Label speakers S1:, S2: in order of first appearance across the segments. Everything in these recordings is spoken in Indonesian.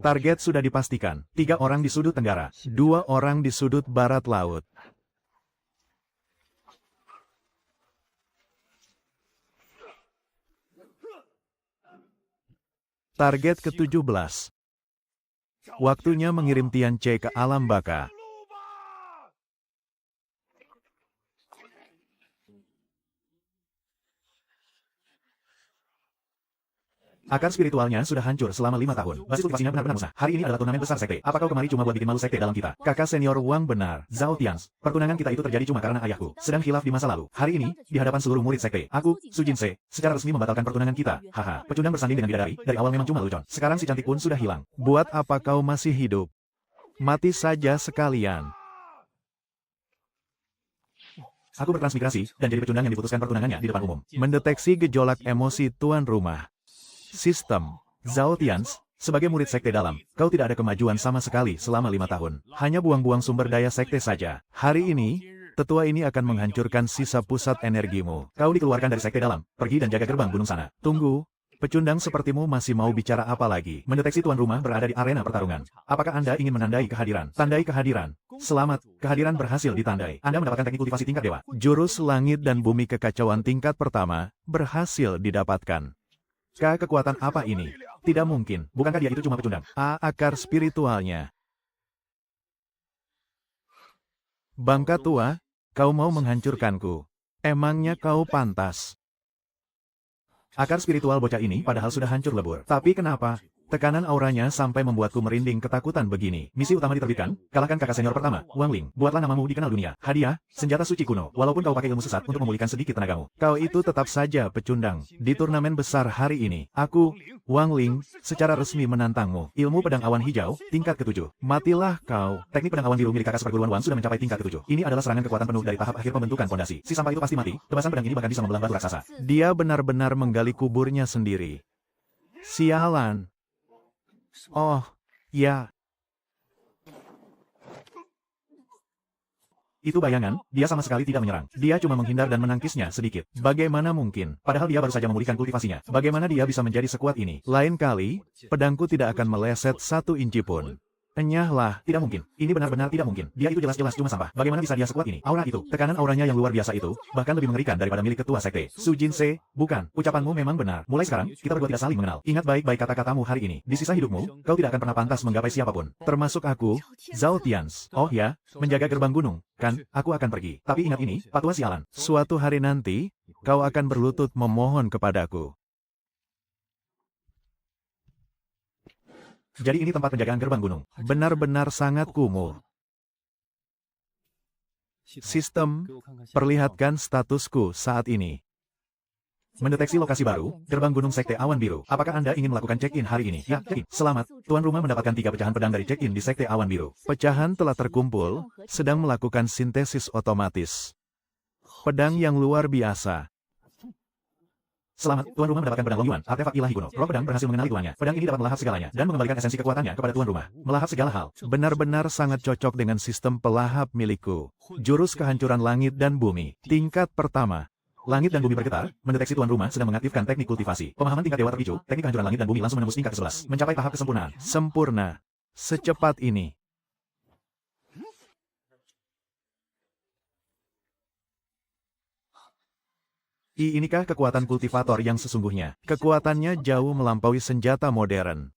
S1: Target sudah dipastikan. 3 orang di sudut tenggara, 2 orang di sudut barat laut. Target ke-17. Waktunya mengirim Tian Ce ke alam baka. Akar spiritualnya sudah hancur selama 5 tahun. Basis kultivasinya benar-benar musnah. Hari ini adalah turnamen besar sekte. Apa kau kemari cuma buat bikin malu sekte dalam kita? Kakak senior Wang benar. Zhao Tians, pertunangan kita itu terjadi cuma karena ayahku sedang khilaf di masa lalu. Hari ini, di hadapan seluruh murid sekte, aku, Su Jinse, secara resmi membatalkan pertunangan kita. Haha, pecundang bersanding dengan bidadari, dari awal memang cuma lelucon. Sekarang si cantik pun sudah hilang. Buat apa kau masih hidup? Mati saja sekalian. Aku bertransmigrasi, dan jadi pecundang yang diputuskan pertunangannya di depan umum. Mendeteksi gejolak emosi tuan rumah. Sistem. Zhao Tians, sebagai murid sekte dalam, kau tidak ada kemajuan sama sekali selama 5 tahun. Hanya buang-buang sumber daya sekte saja. Hari ini, tetua ini akan menghancurkan sisa pusat energimu. Kau dikeluarkan dari sekte dalam, pergi dan jaga gerbang gunung sana. Tunggu, pecundang sepertimu masih mau bicara apa lagi? Mendeteksi tuan rumah berada di arena pertarungan. Apakah Anda ingin menandai kehadiran? Tandai kehadiran. Selamat, kehadiran berhasil ditandai. Anda mendapatkan teknik kultivasi tingkat dewa. Jurus langit dan bumi kekacauan tingkat pertama, berhasil didapatkan. Kekuatan apa ini? Tidak mungkin. Bukankah dia itu cuma pecundang? Akar spiritualnya. Bangka tua, kau mau menghancurkanku. Emangnya kau pantas? Akar spiritual bocah ini padahal sudah hancur lebur. Tapi kenapa? Tekanan auranya sampai membuatku merinding ketakutan begini. Misi utama diterbitkan, kalahkan kakak senior pertama, Wang Ling. Buatlah namamu dikenal dunia. Hadiah, senjata suci kuno. Walaupun kau pakai ilmu sesat untuk memulihkan sedikit tenagamu. Kau itu tetap saja pecundang. Di turnamen besar hari ini, aku, Wang Ling, secara resmi menantangmu. Ilmu pedang awan hijau, tingkat ke-7. Matilah kau. Teknik pedang awan biru milik kakak seperguruan Wang sudah mencapai tingkat ke-7. Ini adalah serangan kekuatan penuh dari tahap akhir pembentukan fondasi. Si sampah itu pasti mati. Tebasan pedang ini bahkan bisa membelah batu raksasa. Dia benar-benar menggali kuburnya sendiri. Sialan. Oh, ya. Itu bayangan, dia sama sekali tidak menyerang. Dia cuma menghindar dan menangkisnya sedikit. Bagaimana mungkin? Padahal dia baru saja memulihkan kultivasinya. Bagaimana dia bisa menjadi sekuat ini? Lain kali, pedangku tidak akan meleset 1 inci pun. Enyahlah, tidak mungkin. Ini benar-benar tidak mungkin. Dia itu jelas-jelas cuma sampah. Bagaimana bisa dia sekuat ini? Aura itu, tekanan auranya yang luar biasa itu, bahkan lebih mengerikan daripada milik ketua sekte. Su Jinse, bukan. Ucapanmu memang benar. Mulai sekarang, kita berdua tidak saling mengenal. Ingat baik-baik kata-katamu hari ini. Di sisa hidupmu, kau tidak akan pernah pantas menggapai siapapun. Termasuk aku, Zhao Tians. Oh ya, menjaga gerbang gunung. Kan, aku akan pergi. Tapi ingat ini, patua sialan. Suatu hari nanti, kau akan berlutut memohon kepadaku. Jadi ini tempat penjagaan gerbang gunung. Benar-benar sangat kumuh. Sistem, perlihatkan statusku saat ini. Mendeteksi lokasi baru, gerbang gunung sekte awan biru. Apakah Anda ingin melakukan check-in hari ini? Ya, check-in. Selamat, tuan rumah mendapatkan 3 pecahan pedang dari check-in di sekte awan biru. Pecahan telah terkumpul, sedang melakukan sintesis otomatis. Pedang yang luar biasa. Selamat, tuan rumah mendapatkan pedang Long Yuan, artefak ilahi kuno. Roh pedang berhasil mengenali tuannya. Pedang ini dapat melahap segalanya, dan mengembalikan esensi kekuatannya kepada tuan rumah. Melahap segala hal. Benar-benar sangat cocok dengan sistem pelahap milikku. Jurus kehancuran langit dan bumi. Tingkat pertama. Langit dan bumi bergetar, mendeteksi tuan rumah sedang mengaktifkan teknik kultivasi. Pemahaman tingkat dewa terpicu, teknik kehancuran langit dan bumi langsung menembus tingkat ke-11. Mencapai tahap kesempurnaan. Sempurna. Secepat ini. Inikah kekuatan kultivator yang sesungguhnya? Kekuatannya jauh melampaui senjata modern.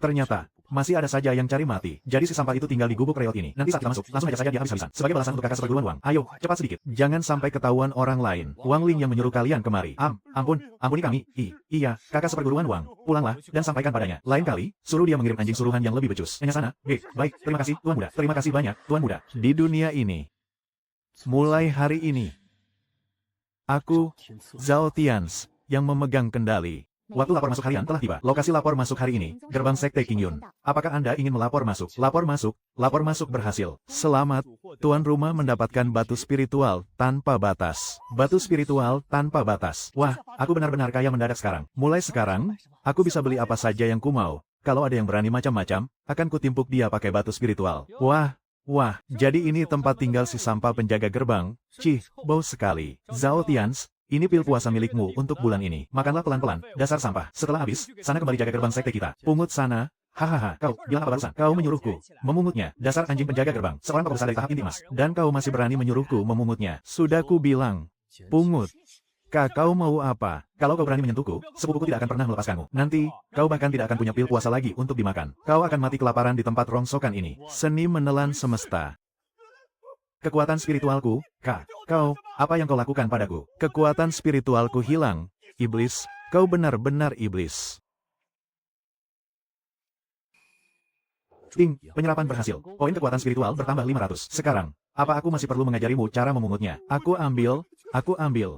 S1: Ternyata, masih ada saja yang cari mati. Jadi si sampah itu tinggal di gubuk reot ini. Nanti saat kita masuk, langsung aja saja dia habis-habisan. Sebagai balasan untuk kakak seperguruan Wang. Ayo, cepat sedikit. Jangan sampai ketahuan orang lain. Wang Ling yang menyuruh kalian kemari. Ampuni kami. Iya, kakak seperguruan Wang. Pulanglah, dan sampaikan padanya. Lain kali, suruh dia mengirim anjing suruhan yang lebih becus. Hanya sana. Baik, terima kasih, Tuan Muda. Terima kasih banyak, Tuan Muda. Di dunia ini, mulai hari ini, aku, Zhao Tians, yang memegang kendali. Waktu lapor masuk harian telah tiba. Lokasi lapor masuk hari ini, gerbang sekte King Yun. Apakah Anda ingin melapor masuk? Lapor masuk berhasil. Selamat, tuan rumah mendapatkan batu spiritual tanpa batas. Batu spiritual tanpa batas. Wah, aku benar-benar kaya mendadak sekarang. Mulai sekarang, aku bisa beli apa saja yang ku mau. Kalau ada yang berani macam-macam, akan kutimpuk dia pakai batu spiritual. Wah, jadi ini tempat tinggal si sampah penjaga gerbang. Cih, bau sekali. Zhao Tians, Ini pil puasa milikmu untuk bulan ini. Makanlah pelan-pelan, dasar sampah. Setelah habis, sana kembali jaga gerbang sekte kita. Pungut sana. Hahaha, kau, bilang apa barusan? Kau menyuruhku memungutnya, dasar anjing penjaga gerbang. Seorang pembesar dari tahap inti emas. Dan kau masih berani menyuruhku memungutnya. Sudah ku bilang. Pungut. Kau mau apa? Kalau kau berani menyentuhku, sepupuku tidak akan pernah melepaskanmu. Nanti, kau bahkan tidak akan punya pil puasa lagi untuk dimakan. Kau akan mati kelaparan di tempat rongsokan ini. Seni menelan semesta. Kekuatan spiritualku, kau, apa yang kau lakukan padaku? Kekuatan spiritualku hilang. Iblis, kau benar-benar iblis. Ting, penyerapan berhasil. Poin kekuatan spiritual bertambah 500. Sekarang, apa aku masih perlu mengajarimu cara memungutnya? Aku ambil.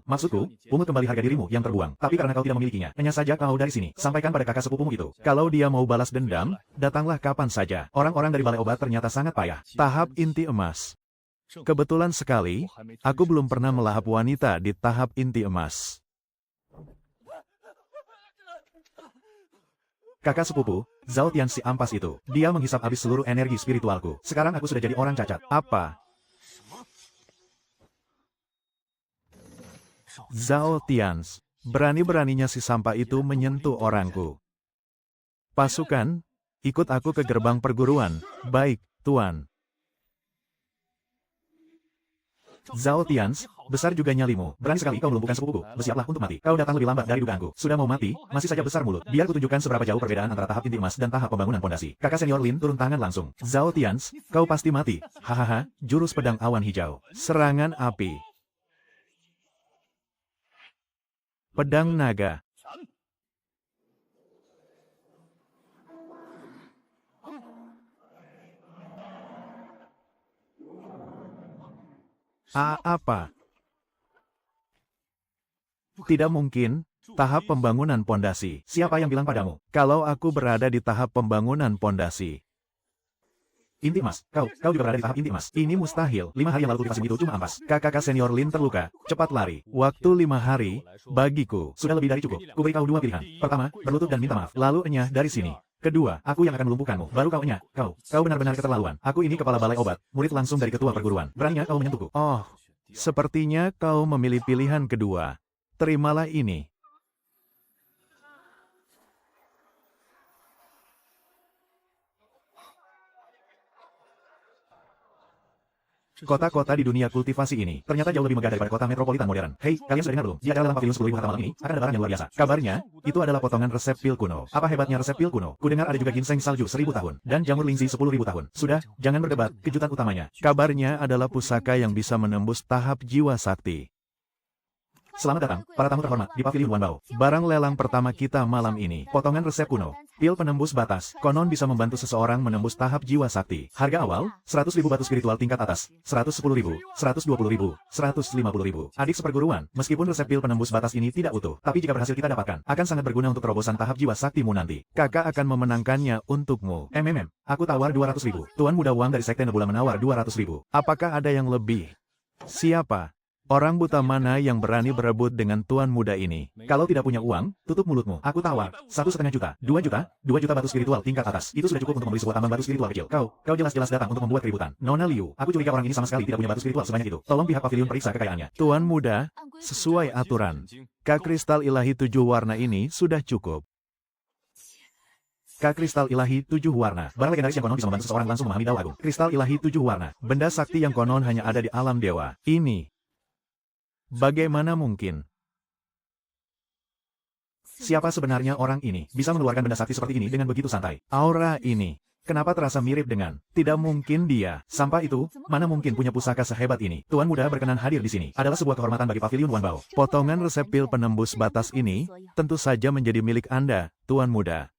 S1: Maksudku, pungut kembali harga dirimu yang terbuang. Tapi karena kau tidak memilikinya, hanya saja kau dari sini. Sampaikan pada kakak sepupumu itu. Kalau dia mau balas dendam, datanglah kapan saja. Orang-orang dari balai obat ternyata sangat payah. Tahap inti emas. Kebetulan sekali, aku belum pernah melahap wanita di tahap inti emas. Kakak sepupu, Zhao Tian si ampas itu. Dia menghisap habis seluruh energi spiritualku. Sekarang aku sudah jadi orang cacat. Apa? Zhao Tian, berani-beraninya si sampah itu menyentuh orangku. Pasukan, ikut aku ke gerbang perguruan. Baik, Tuan. Zhao Tian, besar juga nyalimu. Berani sekali kau melumpuhkan sepupuku. Bersiaplah untuk mati. Kau datang lebih lambat dari dugaanku. Sudah mau mati, masih saja besar mulut. Biar kutunjukkan seberapa jauh perbedaan antara tahap inti emas dan tahap pembangunan pondasi. Kakak senior Lin turun tangan langsung. Zhao Tian, kau pasti mati. Hahaha, jurus pedang awan hijau. Serangan api. Pedang naga. Apa? Tidak mungkin. Tahap pembangunan pondasi. Siapa yang bilang padamu? Kalau aku berada di tahap pembangunan pondasi. Inti emas. Kau juga berada di tahap inti emas. Ini mustahil. 5 hari yang lalu kultivasi itu cuma ampas. Kakak senior Lin terluka. Cepat lari. Waktu 5 hari, bagiku. Sudah lebih dari cukup. Kuberi kau 2 pilihan. Pertama, berlutut dan minta maaf. Lalu enyah dari sini. Kedua, aku yang akan melumpuhkanmu. Baru kau enyah. Kau benar-benar keterlaluan. Aku ini kepala balai obat. Murid langsung dari ketua perguruan. Beraninya kau menyentuhku. Oh, sepertinya kau memilih pilihan kedua. Terimalah ini. Kota-kota di dunia kultivasi ini ternyata jauh lebih megah daripada kota metropolitan modern. Hei, kalian sudah dengar belum? Di acara dalam pavilion 10.000 harta malam ini, akan ada barang yang luar biasa. Kabarnya, itu adalah potongan resep pil kuno. Apa hebatnya resep pil kuno? Kudengar ada juga ginseng salju 1000 tahun, dan jamur lingzi 10.000 tahun. Sudah, jangan berdebat, kejutan utamanya. Kabarnya adalah pusaka yang bisa menembus tahap jiwa sakti. Selamat datang, para tamu terhormat, di Pavilion Wanbao. Barang lelang pertama kita malam ini. Potongan resep kuno. Pil penembus batas. Konon bisa membantu seseorang menembus tahap jiwa sakti. Harga awal, 100.000 batu spiritual tingkat atas. 110.000, 120.000, 150.000. Adik seperguruan, meskipun resep pil penembus batas ini tidak utuh, tapi jika berhasil kita dapatkan, akan sangat berguna untuk terobosan tahap jiwa saktimu nanti. Kakak akan memenangkannya untukmu. Aku tawar 200.000. Tuan muda Wang dari Sekte Nebula menawar 200.000. Apakah ada yang lebih? Siapa? Orang buta mana yang berani berebut dengan tuan muda ini? Kalau tidak punya uang, tutup mulutmu. Aku tawar. 1,5 juta. 2 juta? 2 juta batu spiritual tingkat atas. Itu sudah cukup untuk membeli sebuah tambang batu spiritual kecil. Kau jelas-jelas datang untuk membuat keributan. Nona Liu, aku curiga orang ini sama sekali tidak punya batu spiritual sebanyak itu. Tolong pihak pavilion periksa kekayaannya. Tuan muda, sesuai aturan. Kak kristal ilahi 7 warna ini sudah cukup. Kak kristal ilahi 7 warna. Barang legendaris yang konon bisa membantu seseorang langsung memahami dao agung. Kristal ilahi 7 warna. Benda sakti yang konon hanya ada di alam dewa. Ini. Bagaimana mungkin? Siapa sebenarnya orang ini? Bisa mengeluarkan benda sakti seperti ini dengan begitu santai. Aura ini. Kenapa terasa mirip dengan? Tidak mungkin dia. Sampah itu, mana mungkin punya pusaka sehebat ini? Tuan muda berkenan hadir di sini. Adalah sebuah kehormatan bagi Pavilion Wanbao. Potongan resep pil penembus batas ini, tentu saja menjadi milik Anda, Tuan muda.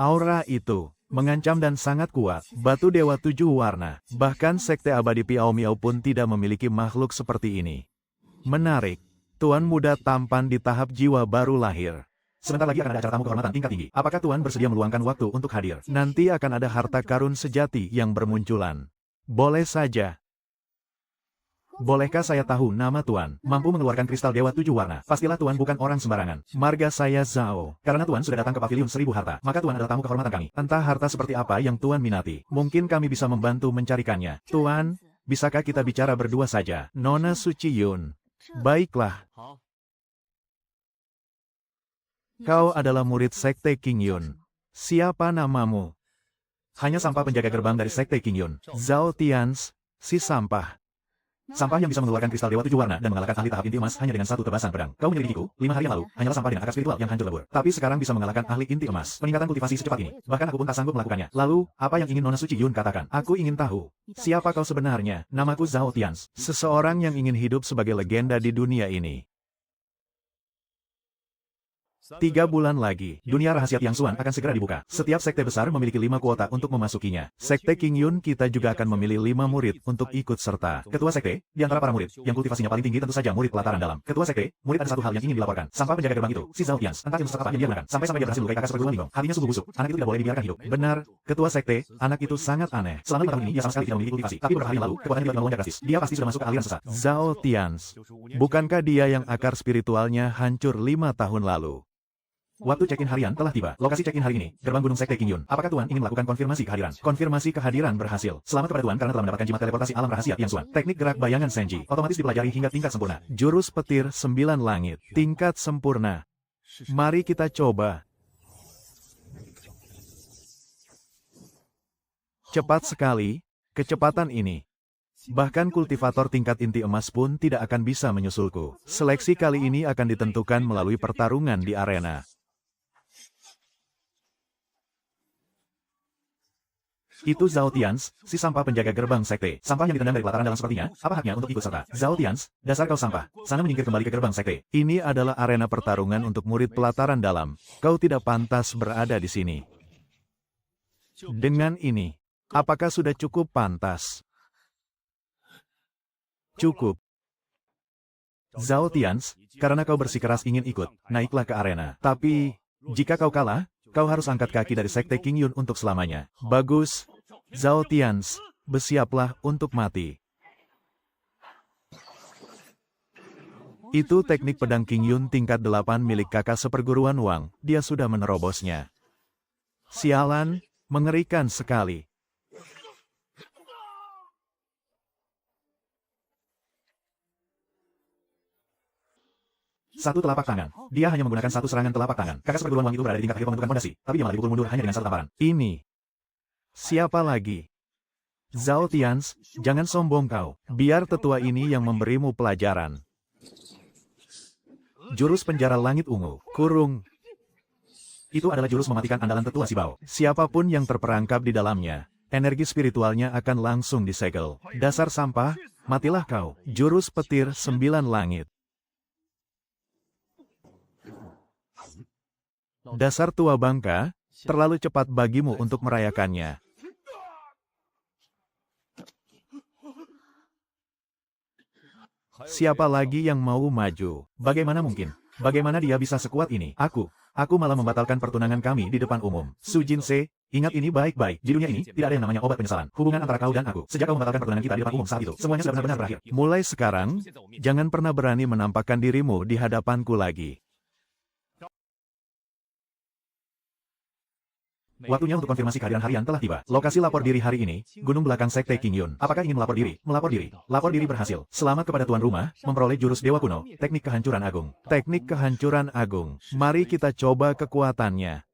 S1: Aura itu. Mengancam dan sangat kuat, batu dewa 7 warna, bahkan sekte abadi Piao Miao pun tidak memiliki makhluk seperti ini. Menarik, Tuan muda tampan di tahap jiwa baru lahir. Sebentar lagi akan ada acara tamu kehormatan tingkat tinggi. Apakah Tuan bersedia meluangkan waktu untuk hadir? Nanti akan ada harta karun sejati yang bermunculan. Boleh saja. Bolehkah saya tahu nama Tuan? Mampu mengeluarkan kristal dewa 7 warna. Pastilah Tuan bukan orang sembarangan. Marga saya Zhao. Karena Tuan sudah datang ke Pavilion 1000 harta, maka Tuan adalah tamu kehormatan kami. Entah harta seperti apa yang Tuan minati. Mungkin kami bisa membantu mencarikannya. Tuan, bisakah kita bicara berdua saja? Nona Suci Yun. Baiklah. Kau adalah murid Sekte King Yun. Siapa namamu? Hanya sampah penjaga gerbang dari Sekte King Yun. Zhao Tians, si sampah. Sampah yang bisa mengeluarkan kristal dewa 7 warna dan mengalahkan ahli tahap inti emas hanya dengan 1 tebasan pedang. Kau menyelidikiku, 5 hari yang lalu, hanyalah sampah dengan akar spiritual yang hancur lebur. Tapi sekarang bisa mengalahkan ahli inti emas. Peningkatan kultivasi secepat ini. Bahkan aku pun tak sanggup melakukannya. Lalu, apa yang ingin Nona Suci Yun katakan? Aku ingin tahu. Siapa kau sebenarnya? Namaku Zhao Tians. Seseorang yang ingin hidup sebagai legenda di dunia ini. 3 bulan lagi, dunia rahasia Tiang Xuan akan segera dibuka. Setiap sekte besar memiliki 5 kuota untuk memasukinya. Sekte King Yun kita juga akan memilih 5 murid untuk ikut serta. Ketua sekte, di antara para murid, yang kultivasinya paling tinggi tentu saja murid pelataran dalam. Ketua sekte, murid ada satu hal yang ingin dilaporkan. Sampah penjaga gerbang itu, si Zhao Tians, entah ilmu sesat apa yang dia gunakan. Sampai dia berhasil melukai kakak seperguruan Linggong. Hatinya sungguh busuk, anak itu tidak boleh dibiarkan hidup. Benar, ketua sekte, anak itu sangat aneh. Selama 5 tahun ini dia sama sekali tidak memiliki kultivasi. Tapi beberapa hari lalu, kekuatannya tiba-tiba melonjak drastis. Dia pasti sudah masuk ke aliran sesat. Zhao Tians. Bukankah dia yang akar spiritualnya hancur 5 tahun lalu? Waktu check-in harian telah tiba. Lokasi check-in hari ini, gerbang Gunung Sekte King Yun. Apakah Tuan ingin melakukan konfirmasi kehadiran? Konfirmasi kehadiran berhasil. Selamat kepada Tuan karena telah mendapatkan jimat teleportasi alam rahasia Tiang Xuan. Teknik gerak bayangan Senji otomatis dipelajari hingga tingkat sempurna. Jurus petir 9 langit, tingkat sempurna. Mari kita coba. Cepat sekali, kecepatan ini. Bahkan kultivator tingkat inti emas pun tidak akan bisa menyusulku. Seleksi kali ini akan ditentukan melalui pertarungan di arena. Itu Zhao Tians, si sampah penjaga gerbang sekte. Sampah yang ditendang dari pelataran dalam sepertinya, apa haknya untuk ikut serta? Zhao Tians, dasar kau sampah. Sana menyingkir kembali ke gerbang sekte. Ini adalah arena pertarungan untuk murid pelataran dalam. Kau tidak pantas berada di sini. Dengan ini, apakah sudah cukup pantas? Cukup. Zhao Tians, karena kau bersikeras ingin ikut, naiklah ke arena. Tapi, jika kau kalah, kau harus angkat kaki dari Sekte King Yun untuk selamanya. Bagus. Zhao Tians, bersiaplah untuk mati. Itu teknik pedang King Yun tingkat 8 milik kakak seperguruan Wang. Dia sudah menerobosnya. Sialan, mengerikan sekali. Satu telapak tangan. Dia hanya menggunakan satu serangan telapak tangan. Kakak seperguruan Wang itu berada di tingkat akhir pembentukan fondasi, tapi dia malah dipukul mundur hanya dengan satu tamparan. Ini. Siapa lagi? Zhao Tians, jangan sombong kau. Biar tetua ini yang memberimu pelajaran. Jurus penjara langit ungu, kurung. Itu adalah jurus mematikan andalan tetua Sibao. Siapapun yang terperangkap di dalamnya, energi spiritualnya akan langsung disegel. Dasar sampah, matilah kau. Jurus petir 9 langit. Dasar tua bangka, terlalu cepat bagimu untuk merayakannya. Siapa lagi yang mau maju? Bagaimana mungkin? Bagaimana dia bisa sekuat ini? Aku malah membatalkan pertunangan kami di depan umum. Su Jinse, ingat ini baik-baik. Di dunia ini, tidak ada yang namanya obat penyesalan. Hubungan antara kau dan aku, sejak kau membatalkan pertunangan kita di depan umum saat itu, semuanya sudah benar-benar berakhir. Mulai sekarang, jangan pernah berani menampakkan dirimu di hadapanku lagi. Waktunya untuk konfirmasi kehadiran harian telah tiba. Lokasi lapor diri hari ini, Gunung Belakang Sekte King Yun. Apakah ingin melapor diri? Melapor diri. Lapor diri berhasil. Selamat kepada tuan rumah, memperoleh jurus Dewa Kuno, teknik kehancuran agung. Teknik kehancuran agung. Mari kita coba kekuatannya.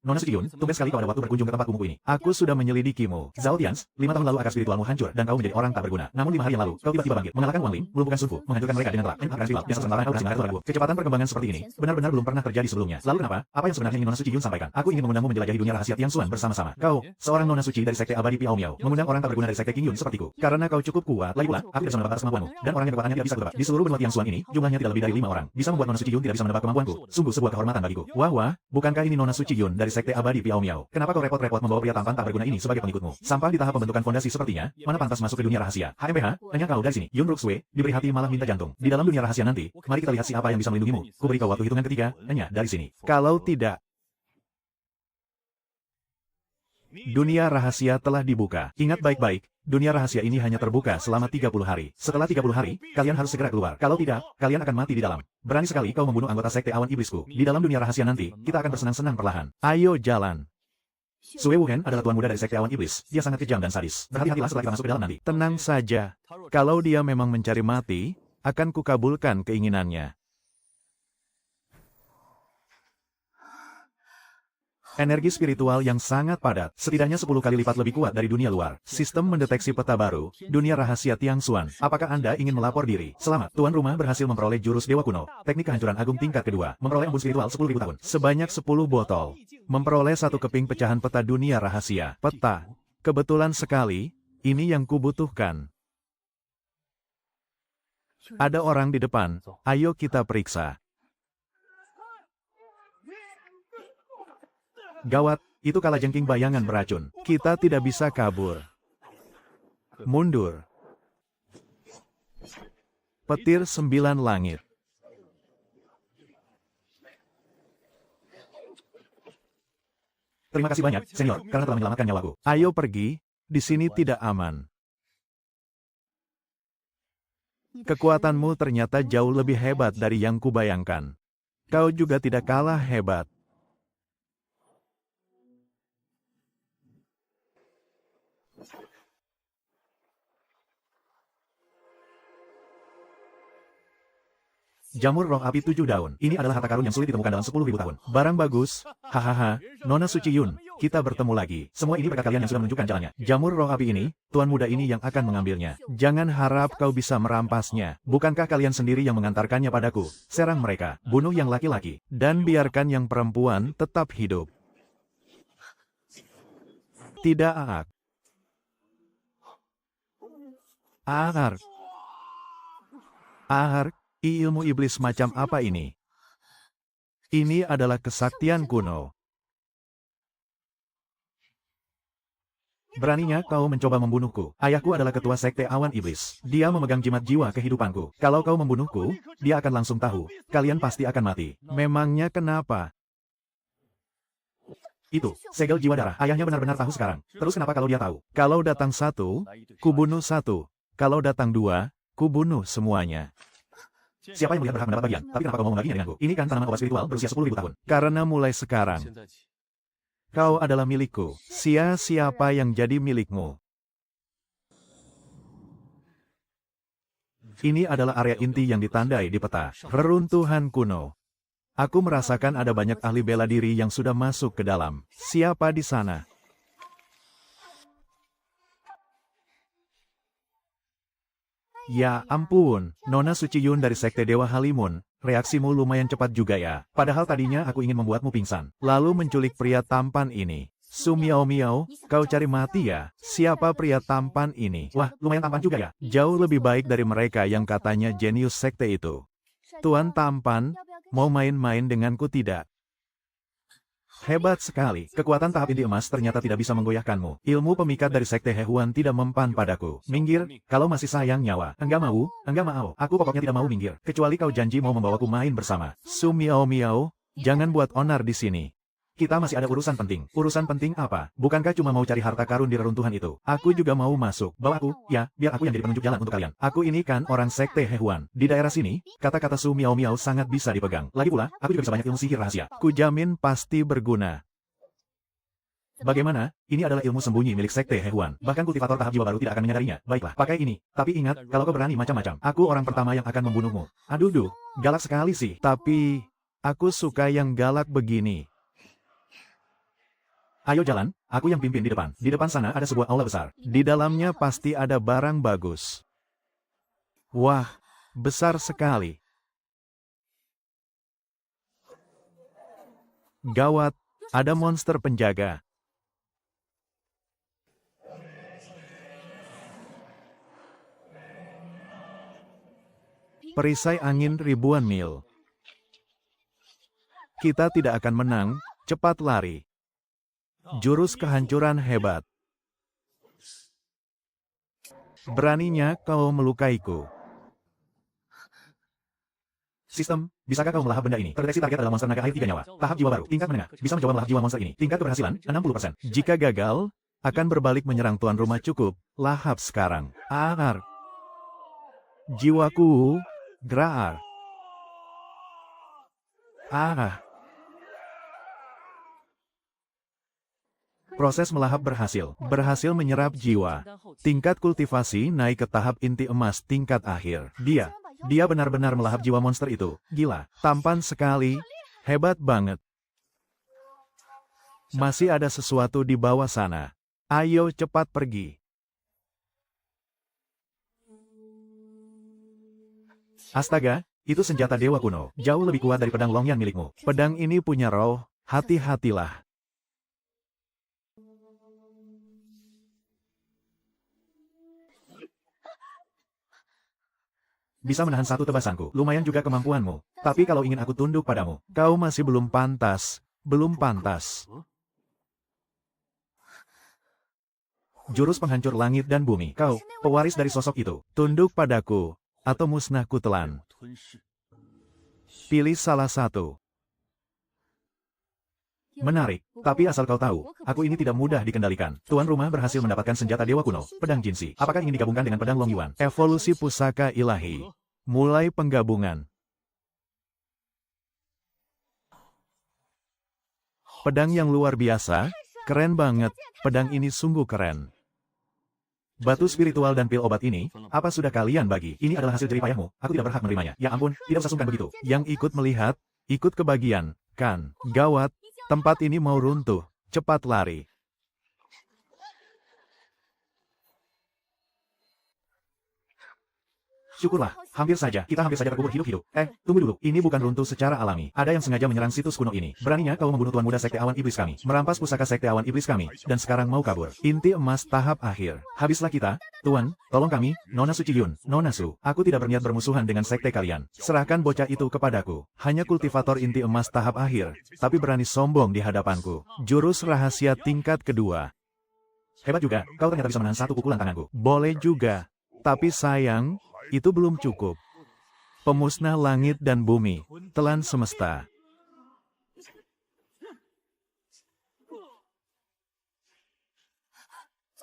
S1: Nona Suci Yun, tumben sekali kau ada waktu berkunjung ke tempat kumuku ini. Aku sudah menyelidikimu. Zhao Tians, 5 tahun lalu akar spiritualmu hancur dan kau menjadi orang tak berguna. Namun 5 hari yang lalu, kau tiba-tiba bangkit, mengalahkan Wang Ling, melumpuhkan Sun Fu, menghancurkan mereka dengan telak. Akar spiritual, yang sementara kau berhasil mengatur ragu. Kecepatan perkembangan seperti ini, benar-benar belum pernah terjadi sebelumnya. Lalu kenapa? Apa yang sebenarnya ingin Nona Suci Yun sampaikan? Aku ingin mengundangmu menjelajahi dunia rahasia Tiang Xuan bersama-sama. Kau, seorang Nona Suci dari Sekte Abadi Piao Miao, mengundang orang tak berguna dari Sekte King Yun sepertiku. Karena kau cukup kuat, lagi pula, aku tidak bisa menebak atas kemampuanmu, dan orang yang kekuatannya tidak bisa kutebak. Di seluruh benua Tiang Xuan ini, jumlahnya tidak lebih dari 5 orang. Bisa membuat Nona Suci Yun tidak bisa menebak kemampuanku. Sungguh sebuah kehormatan bagiku. Wah, bukankah ini Nona Suci Yun dari Sekte Abadi Piao Miao? Kenapa kau repot-repot membawa pria tampan tak berguna ini sebagai pengikutmu? Sampah di tahap pembentukan fondasi sepertinya, mana pantas masuk ke dunia rahasia? HMPH, hanya kau dari sini. Yun Ruxue, diberi hati malah minta jantung. Di dalam dunia rahasia nanti, mari kita lihat siapa yang bisa melindungimu. Kuberi kau waktu hitungan ketiga, hanya dari sini. Kalau tidak, Dunia rahasia telah dibuka. Ingat baik-baik, dunia rahasia ini hanya terbuka selama 30 hari. Setelah 30 hari, kalian harus segera keluar. Kalau tidak, kalian akan mati di dalam. Berani sekali kau membunuh anggota sekte awan iblisku. Di dalam dunia rahasia nanti, kita akan bersenang-senang perlahan. Ayo jalan. Sue Wuhen adalah tuan muda dari sekte awan iblis. Dia sangat kejam dan sadis. Berhati-hatilah setelah kita masuk ke dalam nanti. Tenang saja. Kalau dia memang mencari mati, akan kukabulkan keinginannya. Energi spiritual yang sangat padat, setidaknya 10 kali lipat lebih kuat dari dunia luar. Sistem mendeteksi peta baru, dunia rahasia Tiang Xuan. Apakah Anda ingin melapor diri? Selamat, tuan rumah berhasil memperoleh jurus Dewa Kuno. Teknik kehancuran agung tingkat kedua, memperoleh embun spiritual 10.000 tahun. Sebanyak 10 botol. Memperoleh satu keping pecahan peta dunia rahasia. Peta. Kebetulan sekali, ini yang kubutuhkan. Ada orang di depan, ayo kita periksa. Gawat, itu kalajengking bayangan beracun. Kita tidak bisa kabur. Mundur. Petir 9 langit. Terima kasih banyak, senior, karena telah menyelamatkan nyawaku. Ayo pergi, di sini tidak aman. Kekuatanmu ternyata jauh lebih hebat dari yang kubayangkan. Kau juga tidak kalah hebat. Jamur roh api 7 daun. Ini adalah harta karun yang sulit ditemukan dalam 10.000 tahun. Barang bagus. Hahaha. Nona Suci Yun, kita bertemu lagi. Semua ini berkat kalian yang sudah menunjukkan jalannya. Jamur roh api ini, tuan muda ini yang akan mengambilnya. Jangan harap kau bisa merampasnya. Bukankah kalian sendiri yang mengantarkannya padaku? Serang mereka. Bunuh yang laki-laki. Dan biarkan yang perempuan tetap hidup. Tidak Aak. Aak. Aak. Ilmu iblis macam apa ini? Ini adalah kesaktian kuno. Beraninya kau mencoba membunuhku. Ayahku adalah ketua sekte awan iblis. Dia memegang jimat jiwa kehidupanku. Kalau kau membunuhku, dia akan langsung tahu. Kalian pasti akan mati. Memangnya kenapa? Itu, segel jiwa darah. Ayahnya benar-benar tahu sekarang. Terus kenapa kalau dia tahu? Kalau datang satu, kubunuh satu. Kalau datang dua, kubunuh semuanya. Siapa yang melihat berhak mendapat bagian? Tapi kenapa kau mau membaginya denganku? Ini kan tanaman obat spiritual berusia 10.000 tahun. Karena mulai sekarang, kau adalah milikku. Siapa yang jadi milikmu? Ini adalah area inti yang ditandai di peta. Reruntuhan kuno. Aku merasakan ada banyak ahli bela diri yang sudah masuk ke dalam. Siapa di sana? Ya ampun, Nona Suci Yun dari Sekte Dewa Halimun, reaksimu lumayan cepat juga ya. Padahal tadinya aku ingin membuatmu pingsan. Lalu menculik pria tampan ini. Su Miao Miao, kau cari mati ya? Siapa pria tampan ini? Wah, lumayan tampan juga ya. Jauh lebih baik dari mereka yang katanya jenius sekte itu. Tuan tampan, mau main-main denganku tidak? Hebat sekali. Kekuatan tahap inti emas ternyata tidak bisa menggoyahkanmu. Ilmu pemikat dari Sekte Hehuan tidak mempan padaku. Minggir, kalau masih sayang nyawa. Enggak mau, enggak mau. Aku pokoknya tidak mau minggir. Kecuali kau janji mau membawaku main bersama. Su Miao Miao, jangan buat onar di sini. Kita masih ada urusan penting. Urusan penting apa? Bukankah cuma mau cari harta karun di reruntuhan itu? Aku juga mau masuk. Bawa aku, ya, biar aku yang jadi penunjuk jalan untuk kalian. Aku ini kan orang Sekte Hehuan. Di daerah sini, kata-kata Su Miao Miao sangat bisa dipegang. Lagi pula, aku juga bisa banyak ilmu sihir rahasia. Kujamin pasti berguna. Bagaimana? Ini adalah ilmu sembunyi milik Sekte Hehuan. Bahkan kultivator tahap jiwa baru tidak akan menyadarinya. Baiklah, pakai ini. Tapi ingat, kalau kau berani macam-macam, aku orang pertama yang akan membunuhmu. Aduh, galak sekali sih. Tapi, aku suka yang galak begini. Ayo jalan, aku yang pimpin di depan. Di depan sana ada sebuah aula besar. Di dalamnya pasti ada barang bagus. Wah, besar sekali. Gawat, ada monster penjaga. Perisai angin ribuan mil. Kita tidak akan menang, cepat lari. Jurus kehancuran hebat. Beraninya kau melukaiku. Sistem, bisakah kau melahap benda ini? Terdeteksi target adalah monster naga air 3 nyawa. Tahap jiwa baru, tingkat menengah. Bisa mencoba melahap jiwa monster ini. Tingkat keberhasilan, 60%. Jika gagal, akan berbalik menyerang tuan rumah cukup. Lahap sekarang. Aar. Jiwaku. Graar. Proses melahap berhasil. Berhasil menyerap jiwa. Tingkat kultivasi naik ke tahap inti emas tingkat akhir. Dia benar-benar melahap jiwa monster itu. Gila. Tampan sekali. Hebat banget. Masih ada sesuatu di bawah sana. Ayo cepat pergi. Astaga, itu senjata dewa kuno. Jauh lebih kuat dari pedang Longyan milikmu. Pedang ini punya roh. Hati-hatilah. Bisa menahan satu tebasanku. Lumayan juga kemampuanmu. Tapi kalau ingin aku tunduk padamu, kau masih belum pantas. Belum pantas. Jurus penghancur langit dan bumi. Kau, pewaris dari sosok itu. Tunduk padaku, atau musnahku telan. Pilih salah satu. Menarik, tapi asal kau tahu, aku ini tidak mudah dikendalikan. Tuan rumah berhasil mendapatkan senjata dewa kuno, pedang Jinsi. Apakah ingin digabungkan dengan pedang Long Yuan? Evolusi pusaka ilahi. Mulai penggabungan. Pedang yang luar biasa, keren banget. Pedang ini sungguh keren. Batu spiritual dan pil obat ini, apa sudah kalian bagi? Ini adalah hasil jeripayahmu, aku tidak berhak menerimanya. Ya ampun, tidak usah sungkan begitu. Yang ikut melihat, ikut kebagian, kan? Gawat. Tempat ini mau runtuh. Cepat lari. Syukurlah, kita hampir saja terkubur hidup-hidup. Tunggu dulu, ini bukan runtuh secara alami. Ada yang sengaja menyerang situs kuno ini. Beraninya kau membunuh Tuan Muda Sekte Awan Iblis kami, merampas pusaka Sekte Awan Iblis kami, dan sekarang mau kabur. Inti emas tahap akhir. Habislah kita. Tuan, tolong kami, Nona Suci Yun, Nona Su. Aku tidak berniat bermusuhan dengan sekte kalian. Serahkan bocah itu kepadaku. Hanya kultivator inti emas tahap akhir, tapi berani sombong di hadapanku. Jurus rahasia tingkat kedua. Hebat juga, kau ternyata bisa menahan satu pukulan tanganku. Boleh juga. Tapi sayang, itu belum cukup. Pemusnah langit dan bumi, telan semesta.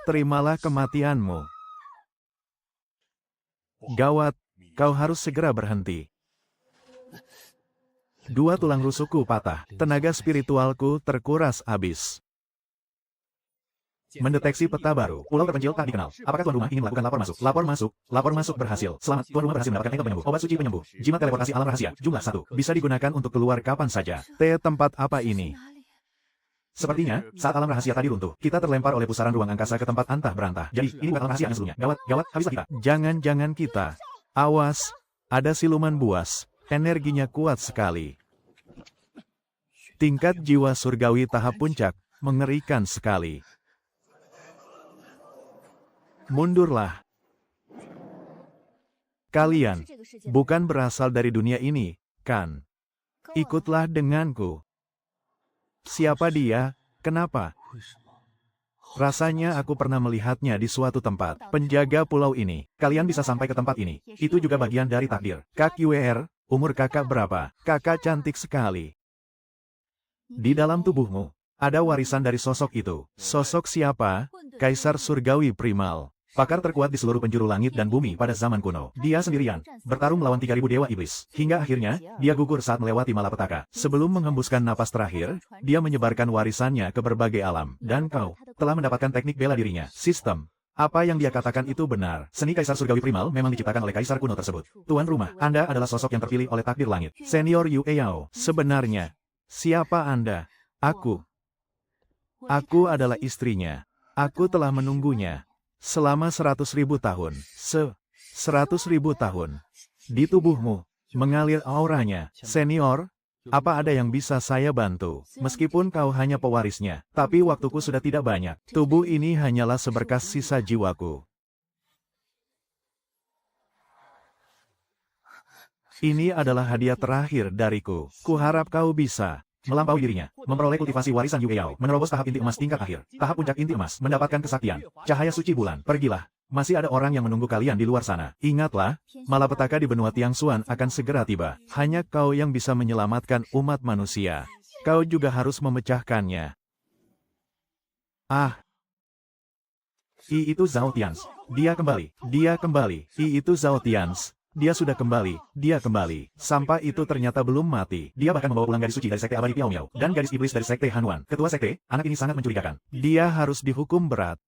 S1: Terimalah kematianmu. Gawat, kau harus segera berhenti. Dua tulang rusukku patah, tenaga spiritualku terkuras habis. Mendeteksi peta baru. Pulau terpencil tak dikenal. Apakah tuan rumah ingin melakukan lapor masuk? Lapor masuk berhasil. Selamat, tuan rumah berhasil mendapatkan engkel penyembuh. Obat suci penyembuh. Jimat teleportasi alam rahasia. Jumlah 1. Bisa digunakan untuk keluar kapan saja. Tempat apa ini? Sepertinya, saat alam rahasia tadi runtuh, kita terlempar oleh pusaran ruang angkasa ke tempat antah berantah. Jadi, ini bukan alam rahasia yang sebelumnya. Gawat, habislah kita. Jangan-jangan kita. Awas, ada siluman buas. Energinya kuat sekali. Tingkat jiwa surgawi tahap puncak, mengerikan sekali. Mundurlah. Kalian bukan berasal dari dunia ini, kan? Ikutlah denganku. Siapa dia? Kenapa? Rasanya aku pernah melihatnya di suatu tempat. Penjaga pulau ini. Kalian bisa sampai ke tempat ini. Itu juga bagian dari takdir. Kak UR, umur kakak berapa? Kakak cantik sekali. Di dalam tubuhmu, ada warisan dari sosok itu. Sosok siapa? Kaisar Surgawi Primal. Pakar terkuat di seluruh penjuru langit dan bumi pada zaman kuno. Dia sendirian, bertarung melawan 3.000 dewa iblis. Hingga akhirnya, dia gugur saat melewati malapetaka. Sebelum menghembuskan napas terakhir, dia menyebarkan warisannya ke berbagai alam. Dan kau telah mendapatkan teknik bela dirinya. Sistem. Apa yang dia katakan itu benar. Seni Kaisar Surgawi Primal memang diciptakan oleh Kaisar kuno tersebut. Tuan rumah, Anda adalah sosok yang terpilih oleh takdir langit. Senior Yu Yao. Sebenarnya, siapa Anda? Aku adalah istrinya. Aku telah menunggunya. Selama 100.000 tahun. 100.000 tahun. Di tubuhmu, mengalir auranya. Senior, apa ada yang bisa saya bantu? Meskipun kau hanya pewarisnya, tapi waktuku sudah tidak banyak. Tubuh ini hanyalah seberkas sisa jiwaku. Ini adalah hadiah terakhir dariku. Kuharap kau bisa melampaui dirinya, memperoleh kultivasi warisan Yu Yao, menerobos tahap inti emas tingkat akhir, tahap puncak inti emas, mendapatkan kesaktian, cahaya suci bulan, pergilah, Masih ada orang yang menunggu kalian di luar sana. Ingatlah, malapetaka di benua Tiangxuan akan segera tiba. Hanya kau yang bisa menyelamatkan umat manusia. Kau juga harus memecahkannya. Itu Zhao Tians. Dia kembali. Dia kembali. Itu Zhao Tians. Dia sudah kembali. Dia kembali. Sampah itu ternyata belum mati. Dia bahkan membawa pulang gadis suci dari sekte abadi Piao Miao. Dan gadis iblis dari sekte Hanuan. Ketua sekte, anak ini sangat mencurigakan. Dia harus dihukum berat.